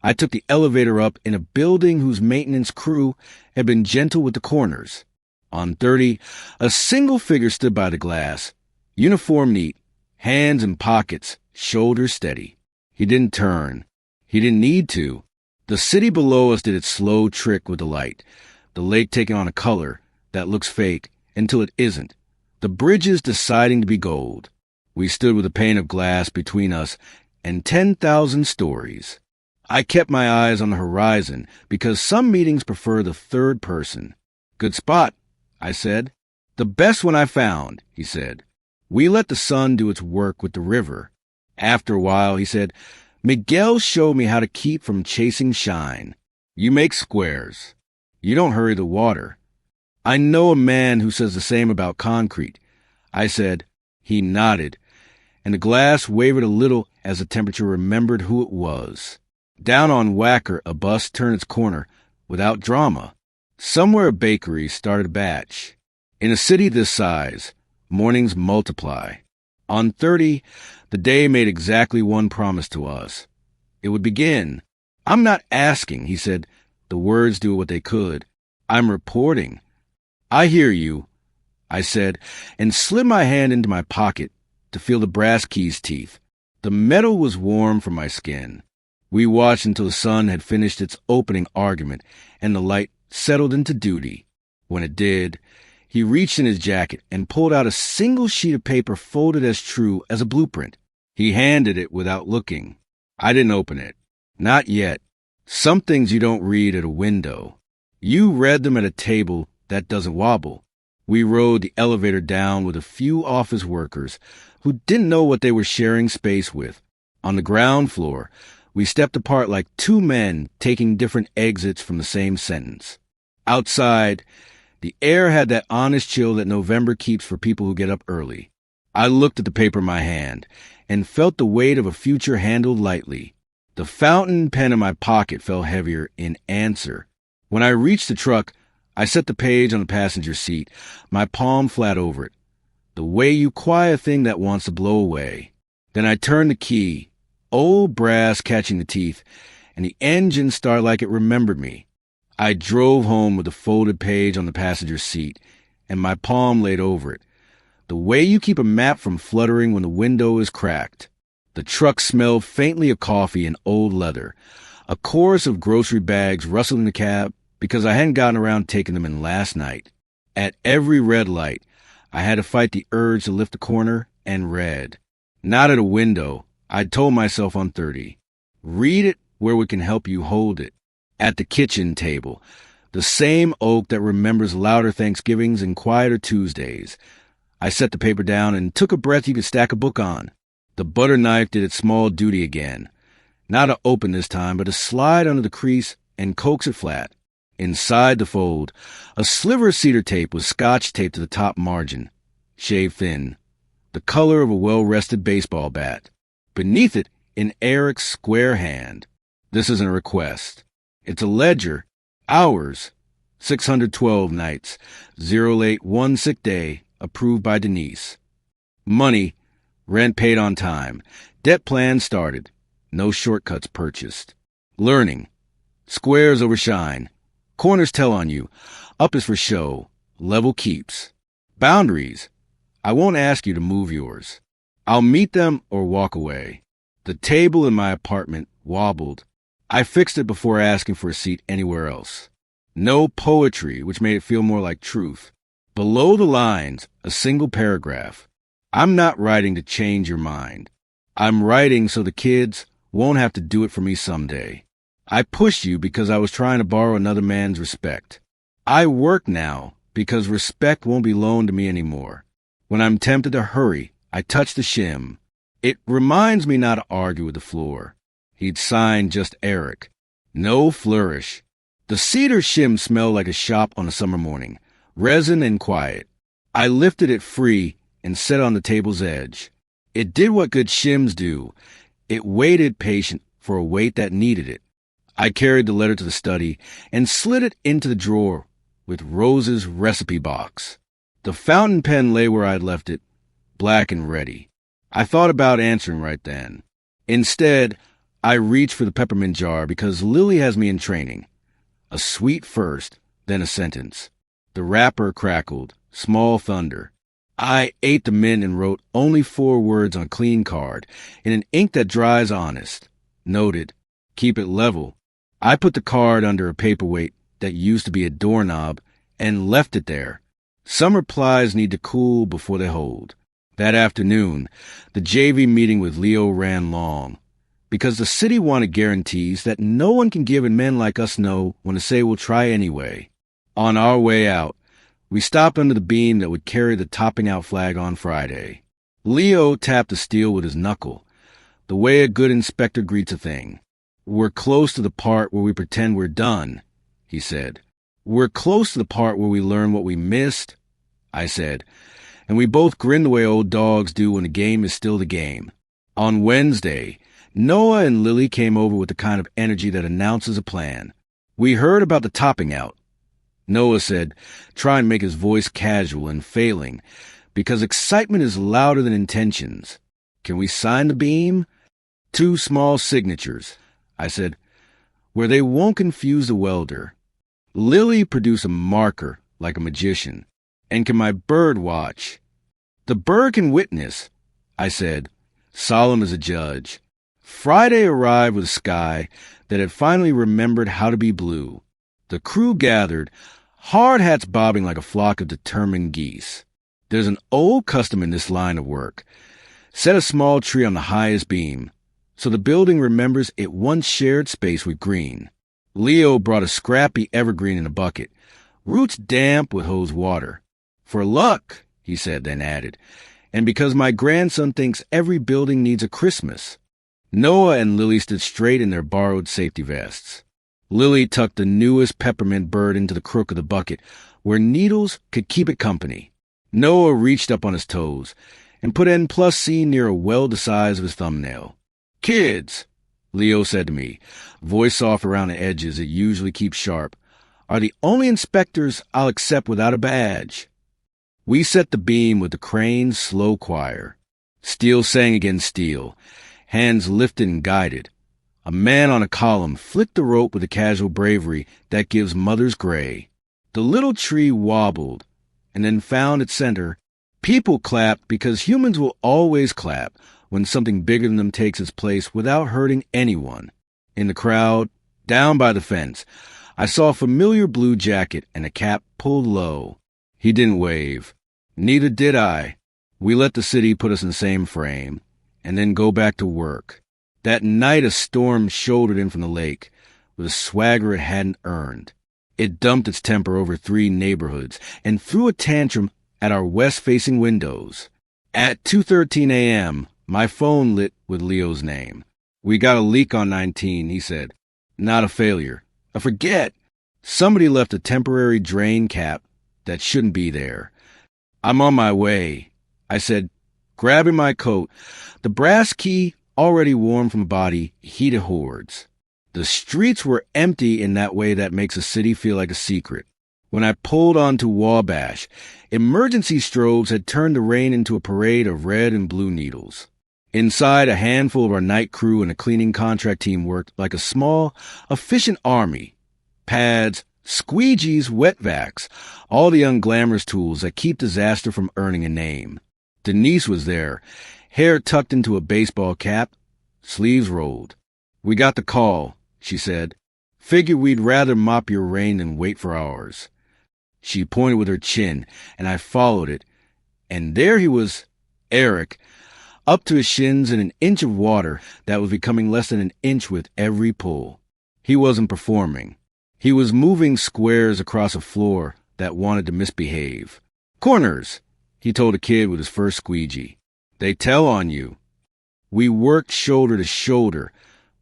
I took the elevator up in a building whose maintenance crew had been gentle with the corners. On 30, a single figure stood by the glass, uniform neat, hands in pockets, shoulders steady. He didn't turn. He didn't need to. The city below us did its slow trick with the light, the lake taking on a color that looks fake until it isn't, the bridges deciding to be gold. We stood with a pane of glass between us and 10,000 stories. I kept my eyes on the horizon because some meetings prefer the third person. Good spot, I said. The best one I found, he said. We let the sun do its work with the river. After a while, he said, Miguel showed me how to keep from chasing shine. You make squares. You don't hurry the water. I know a man who says the same about concrete. I said. He nodded, and the glass wavered a little as the temperature remembered who it was. Down on Wacker, a bus turned its corner without drama. Somewhere a bakery started a batch. In a city this size, mornings multiply. On 30, the day made exactly one promise to us. It would begin. I'm not asking, he said. The words do what they could. I'm reporting. I hear you, I said, and slid my hand into my pocket to feel the brass key's teeth. The metal was warm from my skin. We watched until the sun had finished its opening argument and the light settled into duty. When it did, he reached in his jacket and pulled out a single sheet of paper folded as true as a blueprint. He handed it without looking. I didn't open it. Not yet. Some things you don't read at a window. You read them at a table that doesn't wobble. We rode the elevator down with a few office workers who didn't know what they were sharing space with. On the ground floor, we stepped apart like two men taking different exits from the same sentence. Outside, the air had that honest chill that November keeps for people who get up early. I looked at the paper in my hand and felt the weight of a future handled lightly. The fountain pen in my pocket felt heavier in answer. When I reached the truck, I set the page on the passenger seat, my palm flat over it. The way you quiet a thing that wants to blow away. Then I turned the key, old brass catching the teeth, and the engine started like it remembered me. I drove home with the folded page on the passenger seat, and my palm laid over it. The way you keep a map from fluttering when the window is cracked. The truck smelled faintly of coffee and old leather. A chorus of grocery bags rustled in the cab because I hadn't gotten around taking them in last night. At every red light, I had to fight the urge to lift a corner and read. Not at a window, I'd told myself on 30. Read it where we can help you hold it. At the kitchen table, the same oak that remembers louder Thanksgivings and quieter Tuesdays. I set the paper down and took a breath you could stack a book on. The butter knife did its small duty again. Not to open this time, but to slide under the crease and coax it flat. Inside the fold, a sliver of cedar tape was scotch taped to the top margin, shaved thin, the color of a well-rested baseball bat. Beneath it, in Eric's square hand. This isn't a request. It's a ledger. Hours. 612 nights. 0 late, 1 sick day. Approved by Denise. Money. Rent paid on time. Debt plan started. No shortcuts purchased. Learning. Squares over shine. Corners tell on you. Up is for show. Level keeps. Boundaries. I won't ask you to move yours. I'll meet them or walk away. The table in my apartment wobbled. I fixed it before asking for a seat anywhere else. No poetry, which made it feel more like truth. Below the lines, a single paragraph. I'm not writing to change your mind. I'm writing so the kids won't have to do it for me someday. I pushed you because I was trying to borrow another man's respect. I work now because respect won't be loaned to me anymore. When I'm tempted to hurry, I touch the shim. It reminds me not to argue with the floor. He'd signed just Eric. No flourish. The cedar shim smelled like a shop on a summer morning, resin and quiet. I lifted it free and set it on the table's edge. It did what good shims do. It waited patient for a weight that needed it. I carried the letter to the study and slid it into the drawer with Rose's recipe box. The fountain pen lay where I had left it, black and ready. I thought about answering right then. Instead, I reached for the peppermint jar because Lily has me in training. A sweet first, then a sentence. The wrapper crackled, small thunder. I ate the mint and wrote only 4 words on a clean card in an ink that dries honest. Noted, keep it level. I put the card under a paperweight that used to be a doorknob and left it there. Some replies need to cool before they hold. That afternoon, the JV meeting with Leo ran long, because the city wanted guarantees that no one can give and men like us know when to say we'll try anyway. On our way out, we stopped under the beam that would carry the topping out flag on Friday. Leo tapped the steel with his knuckle, the way a good inspector greets a thing. We're close to the part where we pretend we're done, he said. We're close to the part where we learn what we missed, I said, and we both grinned the way old dogs do when the game is still the game. On Wednesday, Noah and Lily came over with the kind of energy that announces a plan. We heard about the topping out. Noah said, try and make his voice casual and failing, because excitement is louder than intentions. Can we sign the beam? 2 small signatures, I said, where they won't confuse the welder. Lily produced a marker like a magician. And can my bird watch? The bird can witness, I said, solemn as a judge. Friday arrived with a sky that had finally remembered how to be blue. The crew gathered, hard hats bobbing like a flock of determined geese. There's an old custom in this line of work. Set a small tree on the highest beam, so the building remembers it once shared space with green. Leo brought a scrappy evergreen in a bucket, roots damp with hose water. For luck, he said, then added, and because my grandson thinks every building needs a Christmas. Noah and Lily stood straight in their borrowed safety vests. Lily tucked the newest peppermint bird into the crook of the bucket, where needles could keep it company. Noah reached up on his toes and put N+C near a well the size of his thumbnail. Kids, Leo said to me, voice soft around the edges it usually keeps sharp, are the only inspectors I'll accept without a badge. We set the beam with the crane's slow choir. Steel sang against steel, hands lifted and guided. A man on a column flicked the rope with the casual bravery that gives mothers gray. The little tree wobbled, and then found its center. People clapped because humans will always clap when something bigger than them takes its place without hurting anyone. In the crowd, down by the fence, I saw a familiar blue jacket and a cap pulled low. He didn't wave. Neither did I. We let the city put us in the same frame, and then go back to work. That night a storm shouldered in from the lake, with a swagger it hadn't earned. It dumped its temper over 3 neighborhoods, and threw a tantrum at our west-facing windows. At 2:13 a.m., my phone lit with Leo's name. We got a leak on 19, he said. Not a failure. A forget. Somebody left a temporary drain cap that shouldn't be there. I'm on my way, I said, grabbing my coat. The brass key, already warm from the body, heated hordes. The streets were empty in that way that makes a city feel like a secret. When I pulled onto Wabash, emergency strobes had turned the rain into a parade of red and blue needles. Inside, a handful of our night crew and a cleaning contract team worked like a small, efficient army. Pads, squeegees, wet vacs, all the unglamorous tools that keep disaster from earning a name. Denise was there, hair tucked into a baseball cap, sleeves rolled. We got the call, she said. Figured we'd rather mop your rain than wait for ours. She pointed with her chin, and I followed it. And there he was, Eric, up to his shins in an inch of water that was becoming less than an inch with every pull. He wasn't performing. He was moving squares across a floor that wanted to misbehave. Corners, he told a kid with his first squeegee. They tell on you. We worked shoulder to shoulder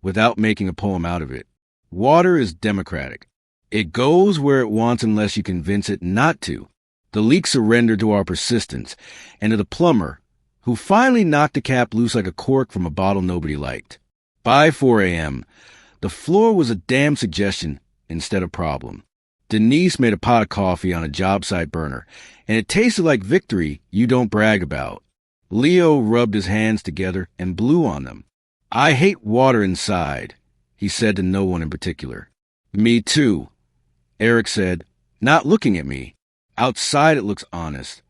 without making a poem out of it. Water is democratic. It goes where it wants unless you convince it not to. The leak surrendered to our persistence, and to the plumber, who finally knocked the cap loose like a cork from a bottle nobody liked. By 4 a.m., the floor was a damn suggestion instead of problem. Denise made a pot of coffee on a job site burner, and it tasted like victory you don't brag about. Leo rubbed his hands together and blew on them. I hate water inside, he said to no one in particular. Me too, Eric said, not looking at me. Outside it looks honest.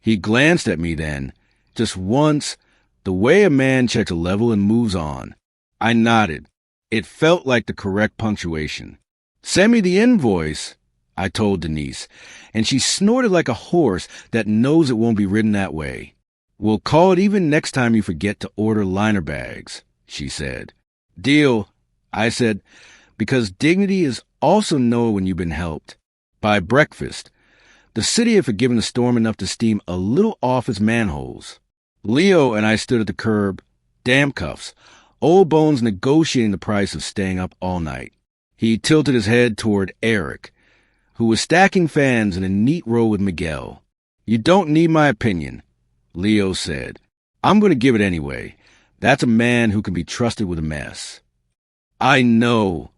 He glanced at me then, just once, the way a man checks a level and moves on. I nodded. It felt like the correct punctuation. Send me the invoice, I told Denise, and she snorted like a horse that knows it won't be ridden that way. We'll call it even next time you forget to order liner bags, she said. Deal, I said, because dignity is also know when you've been helped. By breakfast, the city had forgiven the storm enough to steam a little off its manholes. Leo and I stood at the curb, damn cuffs, old bones negotiating the price of staying up all night. He tilted his head toward Eric, who was stacking fans in a neat row with Miguel. You don't need my opinion, Leo said. I'm going to give it anyway. That's a man who can be trusted with a mess. I know,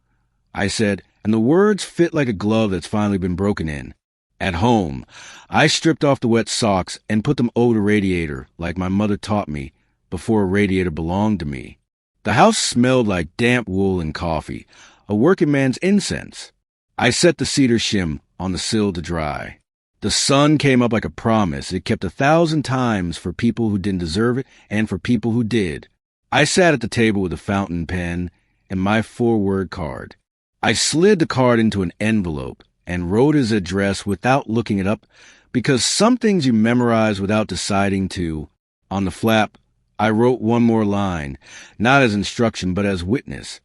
I said, and the words fit like a glove that's finally been broken in. At home, I stripped off the wet socks and put them over the radiator like my mother taught me before a radiator belonged to me. The house smelled like damp wool and coffee, a working man's incense. I set the cedar shim on the sill to dry. The sun came up like a promise it kept 1,000 times for people who didn't deserve it and for people who did. I sat at the table with a fountain pen and my 4-word card. I slid the card into an envelope and wrote his address without looking it up because some things you memorize without deciding to. On the flap, I wrote one more line, not as instruction but as witness.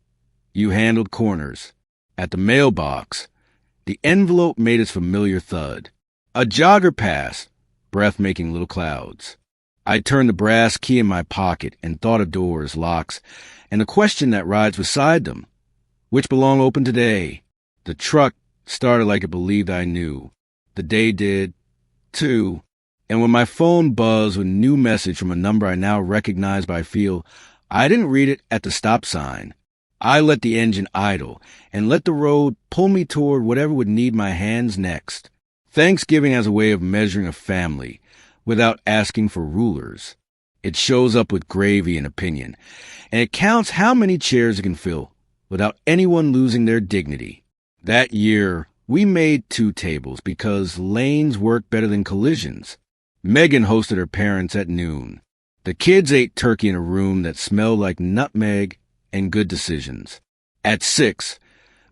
You handled corners. At the mailbox, the envelope made its familiar thud. A jogger passed, breath making little clouds. I turned the brass key in my pocket and thought of doors, locks, and the question that rides beside them. Which belong open today? The truck started like it believed I knew. The day did, too. And when my phone buzzed with a new message from a number I now recognize by feel, I didn't read it at the stop sign. I let the engine idle and let the road pull me toward whatever would need my hands next. Thanksgiving as a way of measuring a family without asking for rulers. It shows up with gravy and opinion, and it counts how many chairs it can fill without anyone losing their dignity. That year, we made 2 tables because lanes work better than collisions. Megan hosted her parents at noon. The kids ate turkey in a room that smelled like nutmeg and good decisions. At 6,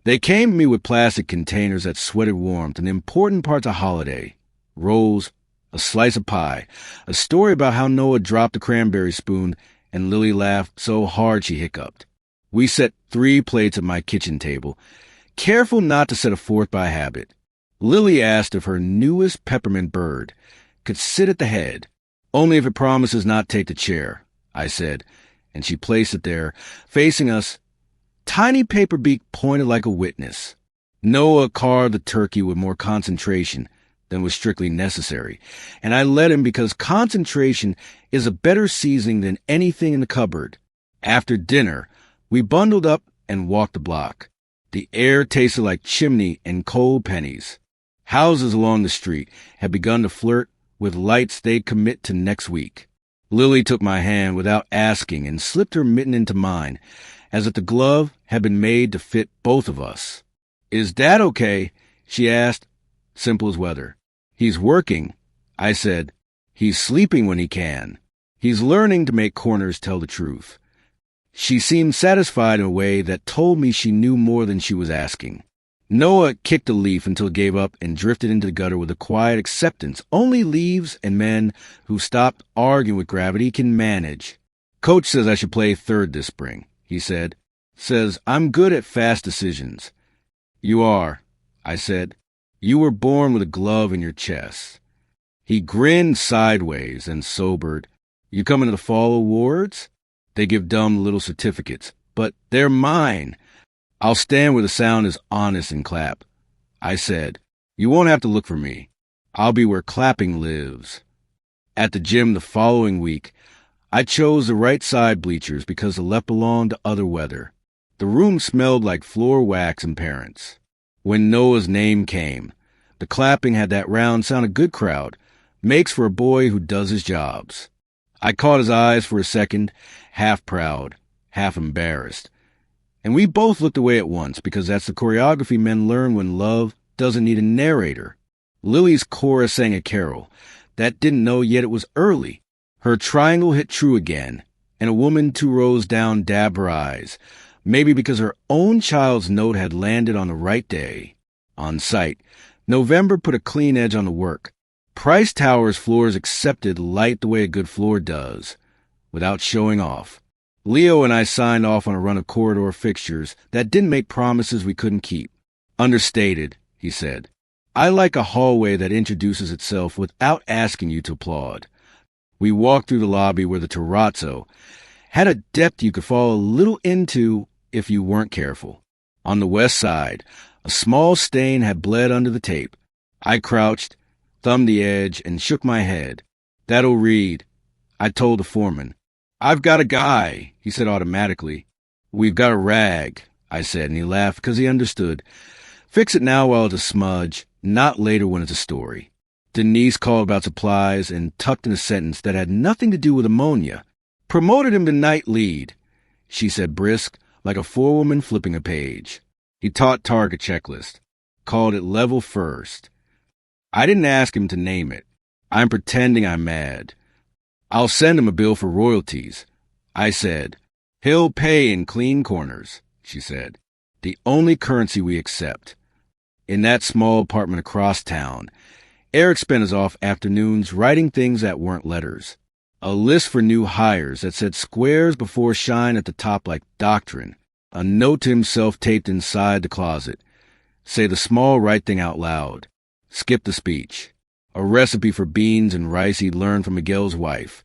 they came to me with plastic containers that sweated warmth and important parts of holiday. Rolls, a slice of pie, a story about how Noah dropped the cranberry spoon and Lily laughed so hard she hiccuped. We set 3 plates at my kitchen table, careful not to set a 4th by habit. Lily asked if her newest peppermint bird could sit at the head, only if it promises not take the chair, I said, and she placed it there, facing us, tiny paper beak pointed like a witness. Noah carved the turkey with more concentration than was strictly necessary, and I let him because concentration is a better seasoning than anything in the cupboard. After dinner, we bundled up and walked the block. The air tasted like chimney and cold pennies. Houses along the street had begun to flirt with lights they'd commit to next week. Lily took my hand without asking and slipped her mitten into mine, as if the glove had been made to fit both of us. Is Dad okay? She asked. Simple as weather. He's working, I said. He's sleeping when he can. He's learning to make corners tell the truth. She seemed satisfied in a way that told me she knew more than she was asking. Noah kicked a leaf until it gave up and drifted into the gutter with a quiet acceptance only leaves and men who stopped arguing with gravity can manage. Coach says I should play 3rd this spring, he said. Says I'm good at fast decisions. You are, I said. You were born with a glove in your chest. He grinned sideways and sobered. You coming to the fall awards? They give dumb little certificates, but they're mine. I'll stand where the sound is honest and clap. I said. You won't have to look for me. I'll be where clapping lives. At the gym the following week, I chose the right side bleachers because the left belonged to other weather. The room smelled like floor wax and parents. When Noah's name came, the clapping had that round sound a good crowd makes for a boy who does his jobs. I caught his eyes for a second, half proud, half embarrassed. And we both looked away at once because that's the choreography men learn when love doesn't need a narrator. Lily's chorus sang a carol that didn't know yet it was early. Her triangle hit true again, and a woman 2 rows down dabbed her eyes, maybe because her own child's note had landed on the right day. On site, November put a clean edge on the work. Price Towers floors accepted light the way a good floor does, without showing off. Leo and I signed off on a run of corridor fixtures that didn't make promises we couldn't keep. Understated, he said. I like a hallway that introduces itself without asking you to applaud. We walked through the lobby where the terrazzo had a depth you could fall a little into if you weren't careful. On the west side, a small stain had bled under the tape. I crouched, thumbed the edge, and shook my head. That'll read, I told the foreman. I've got a guy, he said automatically. We've got a rag, I said, and he laughed because he understood. Fix it now while it's a smudge, not later when it's a story. Denise called about supplies and tucked in a sentence that had nothing to do with ammonia. Promoted him to night lead, she said brisk, like a forewoman flipping a page. He taught Target checklist, called it level first. I didn't ask him to name it. I'm pretending I'm mad. I'll send him a bill for royalties, I said. He'll pay in clean corners, she said. The only currency we accept. In that small apartment across town, Eric spent his off afternoons writing things that weren't letters. A list for new hires that said squares before shine at the top like doctrine. A note to himself taped inside the closet. Say the small right thing out loud. Skip the speech. A recipe for beans and rice he'd learned from Miguel's wife,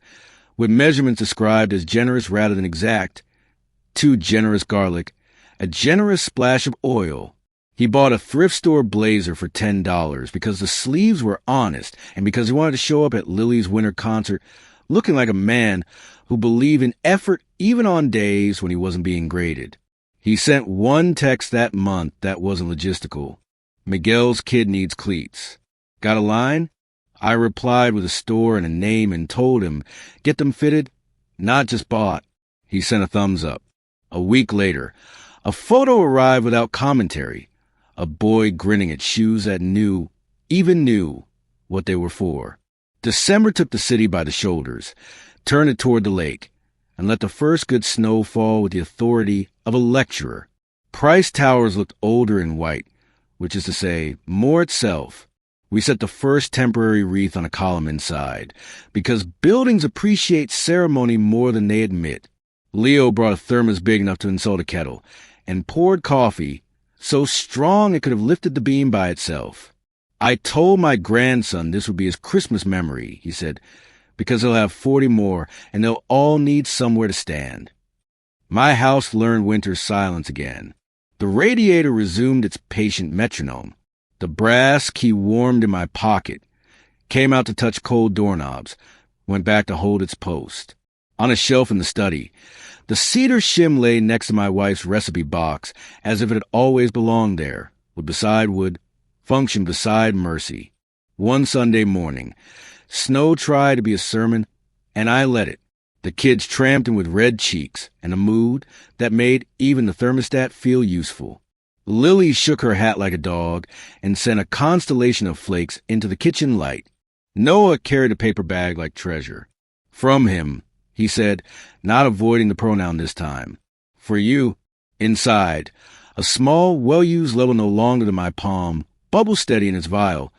with measurements described as generous rather than exact. 2 generous garlic, a generous splash of oil. He bought a thrift store blazer for $10 because the sleeves were honest and because he wanted to show up at Lily's winter concert looking like a man who believed in effort even on days when he wasn't being graded. He sent one text that month that wasn't logistical. Miguel's kid needs cleats. Got a line? I replied with a store and a name and told him, get them fitted, not just bought. He sent a thumbs up. A week later, a photo arrived without commentary. A boy grinning at shoes that even knew, what they were for. December took the city by the shoulders, turned it toward the lake, and let the first good snow fall with the authority of a lecturer. Price Towers looked older and white, which is to say, more itself. We set the first temporary wreath on a column inside, because buildings appreciate ceremony more than they admit. Leo brought a thermos big enough to insult a kettle, and poured coffee, so strong it could have lifted the beam by itself. I told my grandson this would be his Christmas memory, he said, because he'll have 40 more, and they'll all need somewhere to stand. My house learned winter's silence again. The radiator resumed its patient metronome. The brass key warmed in my pocket, came out to touch cold doorknobs, went back to hold its post. On a shelf in the study, the cedar shim lay next to my wife's recipe box as if it had always belonged there, would beside wood, function beside mercy. One Sunday morning, snow tried to be a sermon, and I let it. The kids tramped in with red cheeks and a mood that made even the thermostat feel useful. Lily shook her hat like a dog and sent a constellation of flakes into the kitchen light. Noah carried a paper bag like treasure. From him, he said, not avoiding the pronoun this time. For you, inside, a small, well-used level no longer than my palm, bubble steady in its vial.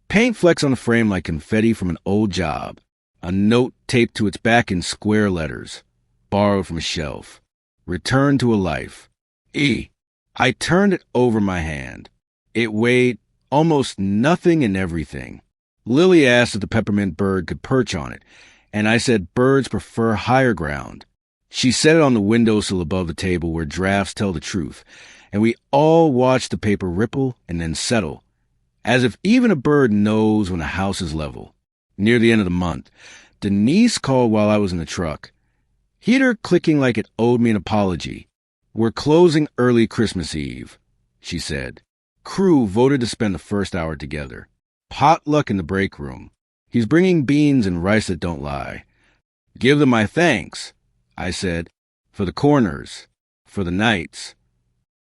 Paint flecks on the frame like confetti from an old job. A note taped to its back in square letters. Borrowed from a shelf. Returned to a life. E. I turned it over my hand. It weighed almost nothing and everything. Lily asked if the peppermint bird could perch on it, and I said birds prefer higher ground. She set it on the windowsill above the table where drafts tell the truth, and we all watched the paper ripple and then settle, as if even a bird knows when a house is level. Near the end of the month, Denise called while I was in the truck. Heater clicking like it owed me an apology. "We're closing early Christmas Eve," she said. Crew voted to spend the first hour together. Potluck in the break room. He's bringing beans and rice that don't lie. "Give them my thanks," I said, "for the corners, for the nights."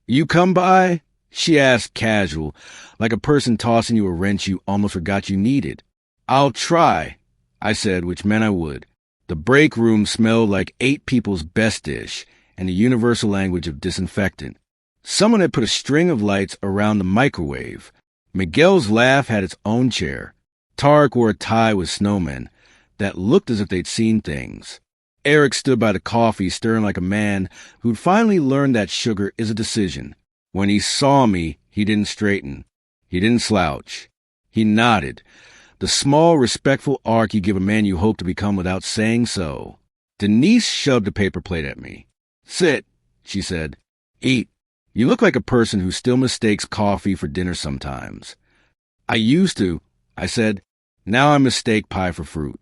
"You come by?" she asked casual, like a person tossing you a wrench you almost forgot you needed. "I'll try," I said, which meant I would. The break room smelled like 8 people's best dish and the universal language of disinfectant. Someone had put a string of lights around the microwave. Miguel's laugh had its own chair. Tarek wore a tie with snowmen that looked as if they'd seen things. Eric stood by the coffee, stirring like a man who'd finally learned that sugar is a decision. When he saw me, he didn't straighten. He didn't slouch. He nodded. The small, respectful arc you give a man you hope to become without saying so. Denise shoved a paper plate at me. "Sit," she said. "Eat. You look like a person who still mistakes coffee for dinner sometimes." "I used to," I said. "Now I mistake pie for fruit."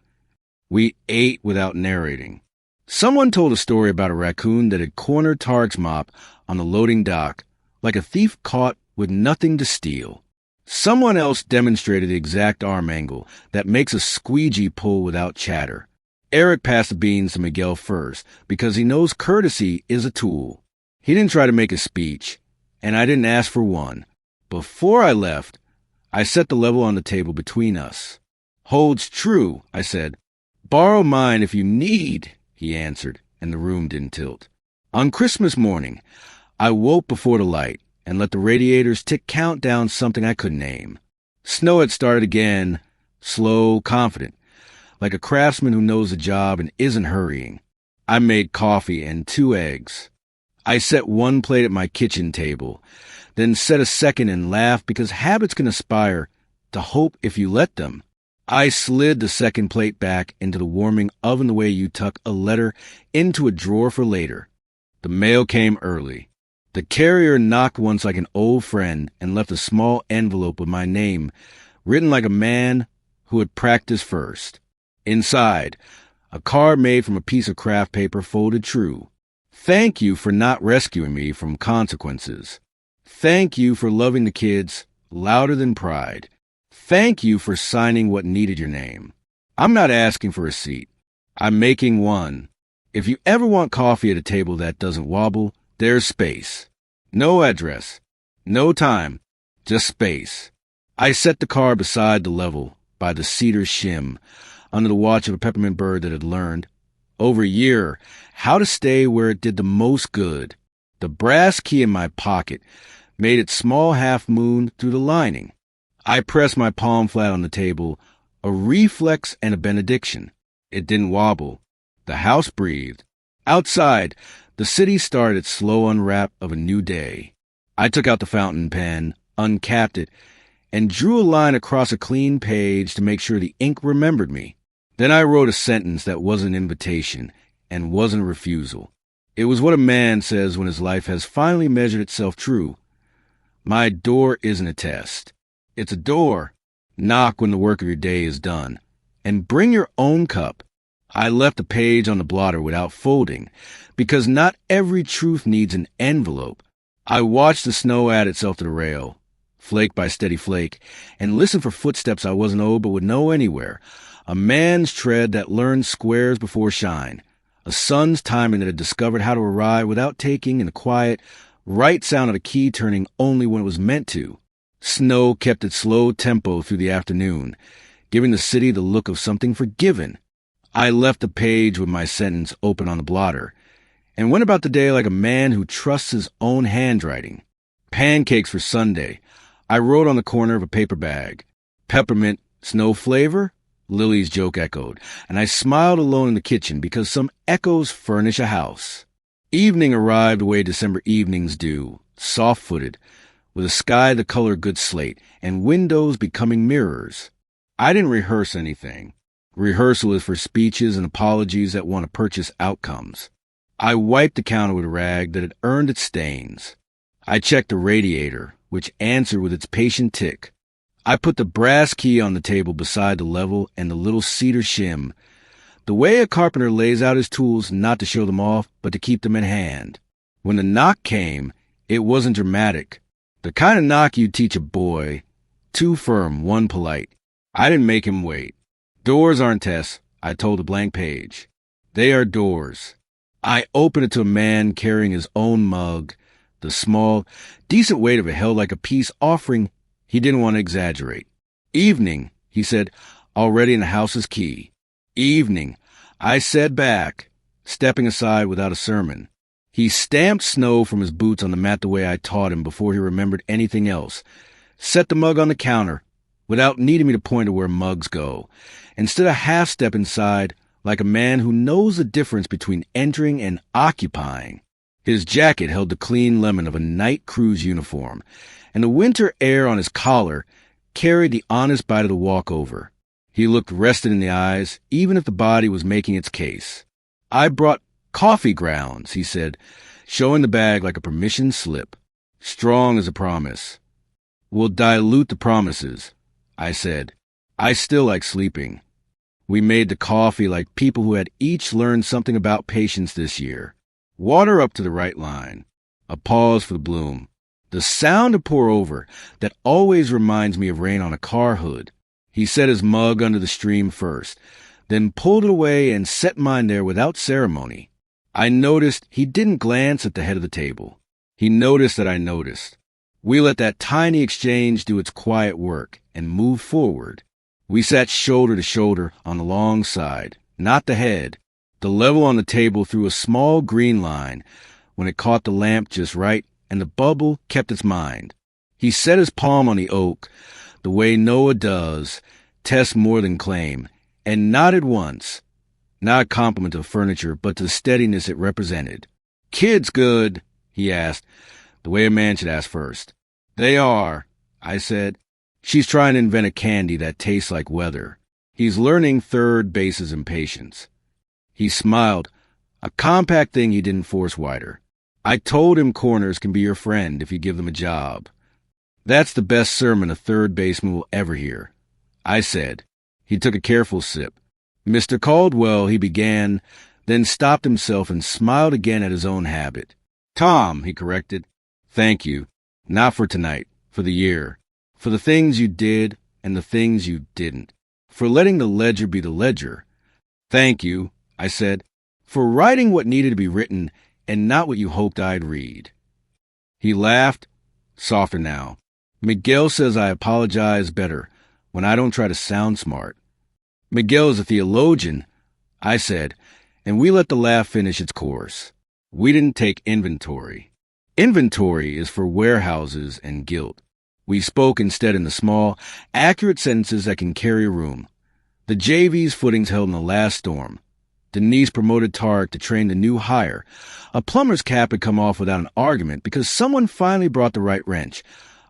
We ate without narrating. Someone told a story about a raccoon that had cornered Tarek's mop on the loading dock, like a thief caught with nothing to steal. Someone else demonstrated the exact arm angle that makes a squeegee pull without chatter. Eric passed the beans to Miguel first because he knows courtesy is a tool. He didn't try to make a speech, and I didn't ask for one. Before I left, I set the level on the table between us. "Holds true," I said. "Borrow mine if you need," he answered, and the room didn't tilt. On Christmas morning, I woke before the light and let the radiators tick count down something I couldn't name. Snow had started again, slow, confident, like a craftsman who knows the job and isn't hurrying. I made coffee and 2 eggs. I set one plate at my kitchen table, then set a second and laughed because habits can aspire to hope if you let them. I slid the second plate back into the warming oven the way you tuck a letter into a drawer for later. The mail came early. The carrier knocked once like an old friend and left a small envelope with my name, written like a man who had practiced first. Inside, a card made from a piece of craft paper folded true. "Thank you for not rescuing me from consequences. Thank you for loving the kids louder than pride. Thank you for signing what needed your name. I'm not asking for a seat. I'm making one. If you ever want coffee at a table that doesn't wobble, there's space. No address. No time. Just space." I set the car beside the level, by the cedar shim, under the watch of a peppermint bird that had learned, over a year, how to stay where it did the most good. The brass key in my pocket made its small half-moon through the lining. I pressed my palm flat on the table, a reflex and a benediction. It didn't wobble. The house breathed. Outside, the city started its slow unwrap of a new day. I took out the fountain pen, uncapped it, and drew a line across a clean page to make sure the ink remembered me. Then I wrote a sentence that wasn't an invitation and wasn't a refusal. It was what a man says when his life has finally measured itself true. "My door isn't a test. It's a door. Knock when the work of your day is done. And bring your own cup." I left the page on the blotter without folding, because not every truth needs an envelope. I watched the snow add itself to the rail, flake by steady flake, and listened for footsteps I wasn't owed but would know anywhere. A man's tread that learned squares before shine. A son's timing that had discovered how to arrive without taking in the quiet, right sound of a key turning only when it was meant to. Snow kept its slow tempo through the afternoon, giving the city the look of something forgiven. I left the page with my sentence open on the blotter, and went about the day like a man who trusts his own handwriting. "Pancakes for Sunday," I wrote on the corner of a paper bag. "Peppermint, snow flavor?" Lily's joke echoed, and I smiled alone in the kitchen because some echoes furnish a house. Evening arrived the way December evenings do, soft-footed, with a sky the color good slate, and windows becoming mirrors. I didn't rehearse anything. Rehearsal is for speeches and apologies that want to purchase outcomes. I wiped the counter with a rag that had earned its stains. I checked the radiator, which answered with its patient tick. I put the brass key on the table beside the level and the little cedar shim, the way a carpenter lays out his tools not to show them off, but to keep them in hand. When the knock came, it wasn't dramatic. The kind of knock you'd teach a boy. 2 firm, 1 polite. I didn't make him wait. Doors aren't tests, I told a blank page. They are doors. I opened it to a man carrying his own mug, the small, decent weight of it held like a peace offering. He didn't want to exaggerate. Evening, he said, already in the house's key. Evening, I said back, stepping aside without a sermon. He stamped snow from his boots on the mat the way I taught him before he remembered anything else, set the mug on the counter, without needing me to point to where mugs go, and stood a half-step inside like a man who knows the difference between entering and occupying. His jacket held the clean lemon of a night cruise uniform, and the winter air on his collar carried the honest bite of the walkover. He looked rested in the eyes, even if the body was making its case. I brought coffee grounds, he said, showing the bag like a permission slip. Strong as a promise. We'll dilute the promises, I said. I still like sleeping. We made the coffee like people who had each learned something about patience this year. Water up to the right line. A pause for the bloom. The sound of pour over that always reminds me of rain on a car hood. He set his mug under the stream first, then pulled it away and set mine there without ceremony. I noticed he didn't glance at the head of the table. He noticed that I noticed. We let that tiny exchange do its quiet work and moved forward. We sat shoulder to shoulder on the long side, not the head. The level on the table threw a small green line when it caught the lamp just right, and the bubble kept its mind. He set his palm on the oak, the way Noah does, test more than claim, and nodded once. Not a compliment to the furniture, but to the steadiness it represented. "Kids good?" he asked, the way a man should ask first. "They are," I said. "She's trying to invent a candy that tastes like weather." He's learning third bases and patience. He smiled, a compact thing he didn't force wider. I told him corners can be your friend if you give them a job. That's the best sermon a third baseman will ever hear, I said. He took a careful sip. "Mr. Caldwell," he began, then stopped himself and smiled again at his own habit. "Tom," he corrected. "Thank you. Not for tonight, for the year. For the things you did and the things you didn't. For letting the ledger be the ledger. Thank you," I said, "for writing what needed to be written and not what you hoped I'd read." He laughed, softer now. "Miguel says I apologize better when I don't try to sound smart." "Miguel is a theologian," I said, and we let the laugh finish its course. We didn't take inventory. Inventory is for warehouses and guilt. We spoke instead in the small, accurate sentences that can carry a room. The JV's footings held in the last storm. Denise promoted Tarek to train the new hire. A plumber's cap had come off without an argument because someone finally brought the right wrench.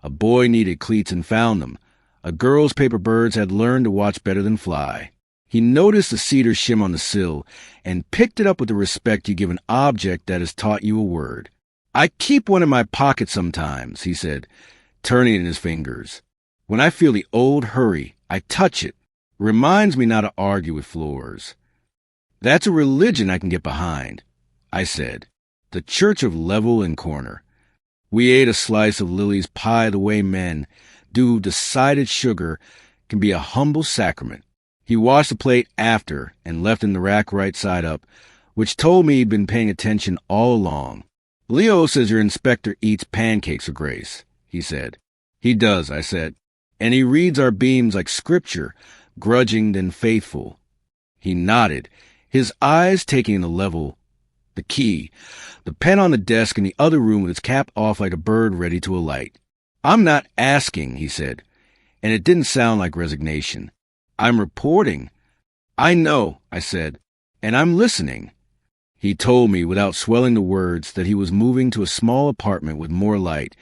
A boy needed cleats and found them. A girl's paper birds had learned to watch better than fly. He noticed the cedar shim on the sill and picked it up with the respect you give an object that has taught you a word. "I keep one in my pocket sometimes," he said, turning it in his fingers. "When I feel the old hurry, I touch it. Reminds me not to argue with floors." "That's a religion I can get behind," I said. "The Church of Level and Corner." We ate a slice of Lily's pie the way men do decided sugar can be a humble sacrament. He washed the plate after and left in the rack right side up, which told me he'd been paying attention all along. "Leo says your inspector eats pancakes for grace," he said. "He does," I said. "And he reads our beams like scripture, grudging then faithful." He nodded, his eyes taking in the level, the key, the pen on the desk in the other room with its cap off like a bird ready to alight. "I'm not asking," he said, and it didn't sound like resignation. "I'm reporting." "I know," I said, "and I'm listening." He told me without swelling the words that he was moving to a small apartment with more light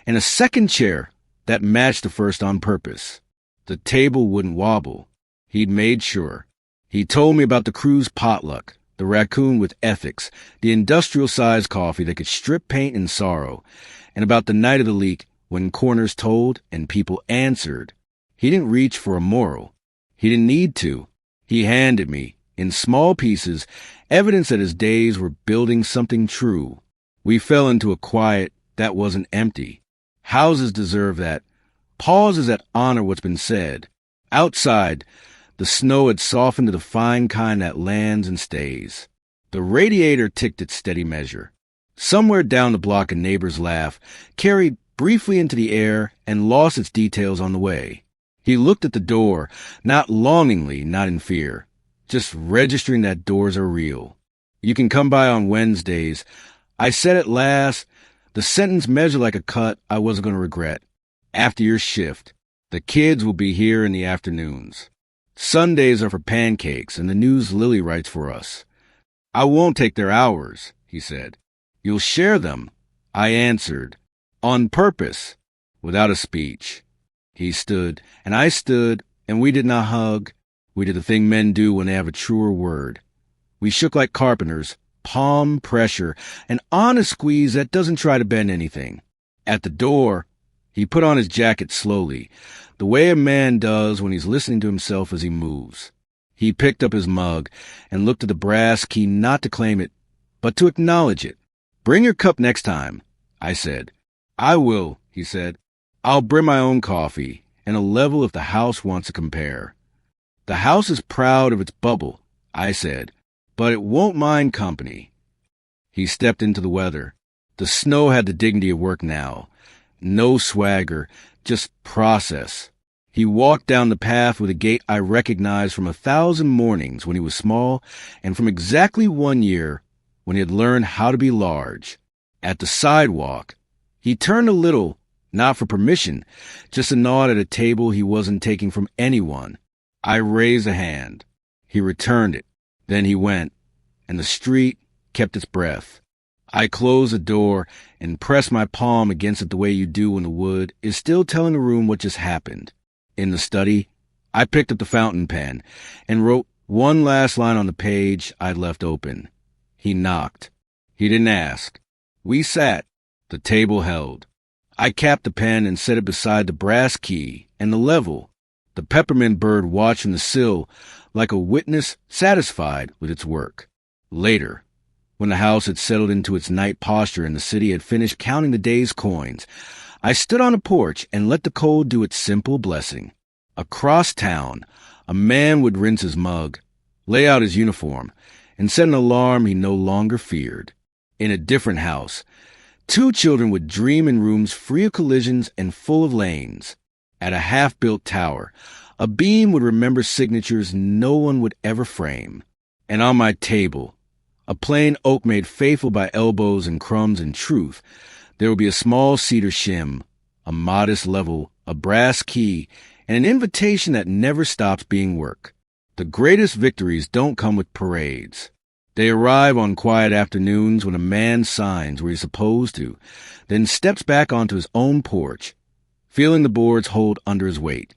and a second chair that matched the first on purpose. The table wouldn't wobble. He'd made sure. He told me about the cruise potluck, the raccoon with ethics, the industrial-sized coffee that could strip paint and sorrow, and about the night of the leak when corners told and people answered. He didn't reach for a moral. He didn't need to. He handed me, in small pieces, evidence that his days were building something true. We fell into a quiet that wasn't empty. Houses deserve that. Pauses that honor what's been said. Outside, the snow had softened to the fine kind that lands and stays. The radiator ticked its steady measure. Somewhere down the block, a neighbor's laugh carried briefly into the air and lost its details on the way. He looked at the door, not longingly, not in fear, just registering that doors are real. You can come by on Wednesdays. I said at last, the sentence measured like a cut I wasn't going to regret. After your shift, the kids will be here in the afternoons. Sundays are for pancakes, and the news Lily writes for us. I won't take their hours, he said. You'll share them, I answered, on purpose, without a speech. He stood, and I stood, and we did not hug. We did the thing men do when they have a truer word. We shook like carpenters, palm pressure, an honest squeeze that doesn't try to bend anything. At the door, he put on his jacket slowly, the way a man does when he's listening to himself as he moves. He picked up his mug and looked at the brass key, not to claim it, but to acknowledge it. Bring your cup next time, I said. I will, he said. I'll bring my own coffee, and a level if the house wants to compare. The house is proud of its bubble, I said, but it won't mind company. He stepped into the weather. The snow had the dignity of work now. No swagger, just process. He walked down the path with a gait I recognized from 1,000 mornings when he was small, and from exactly 1 year when he had learned how to be large. At the sidewalk, he turned a little, not for permission, just a nod at a table he wasn't taking from anyone. I raised a hand. He returned it. Then he went, and the street kept its breath. I closed the door and pressed my palm against it the way you do when the wood is still telling the room what just happened. In the study, I picked up the fountain pen and wrote one last line on the page I'd left open. He knocked. He didn't ask. We sat. The table held. I capped the pen and set it beside the brass key and the level. The peppermint bird watched from the sill like a witness satisfied with its work. Later, when the house had settled into its night posture and the city had finished counting the day's coins, I stood on a porch and let the cold do its simple blessing. Across town, a man would rinse his mug, lay out his uniform, and set an alarm he no longer feared. In a different house, 2 children would dream in rooms free of collisions and full of lanes. At a half-built tower, a beam would remember signatures no one would ever frame. And on my table, a plain oak made faithful by elbows and crumbs and truth, there would be a small cedar shim, a modest level, a brass key, and an invitation that never stops being work. The greatest victories don't come with parades. They arrive on quiet afternoons when a man signs where he's supposed to, then steps back onto his own porch, feeling the boards hold under his weight.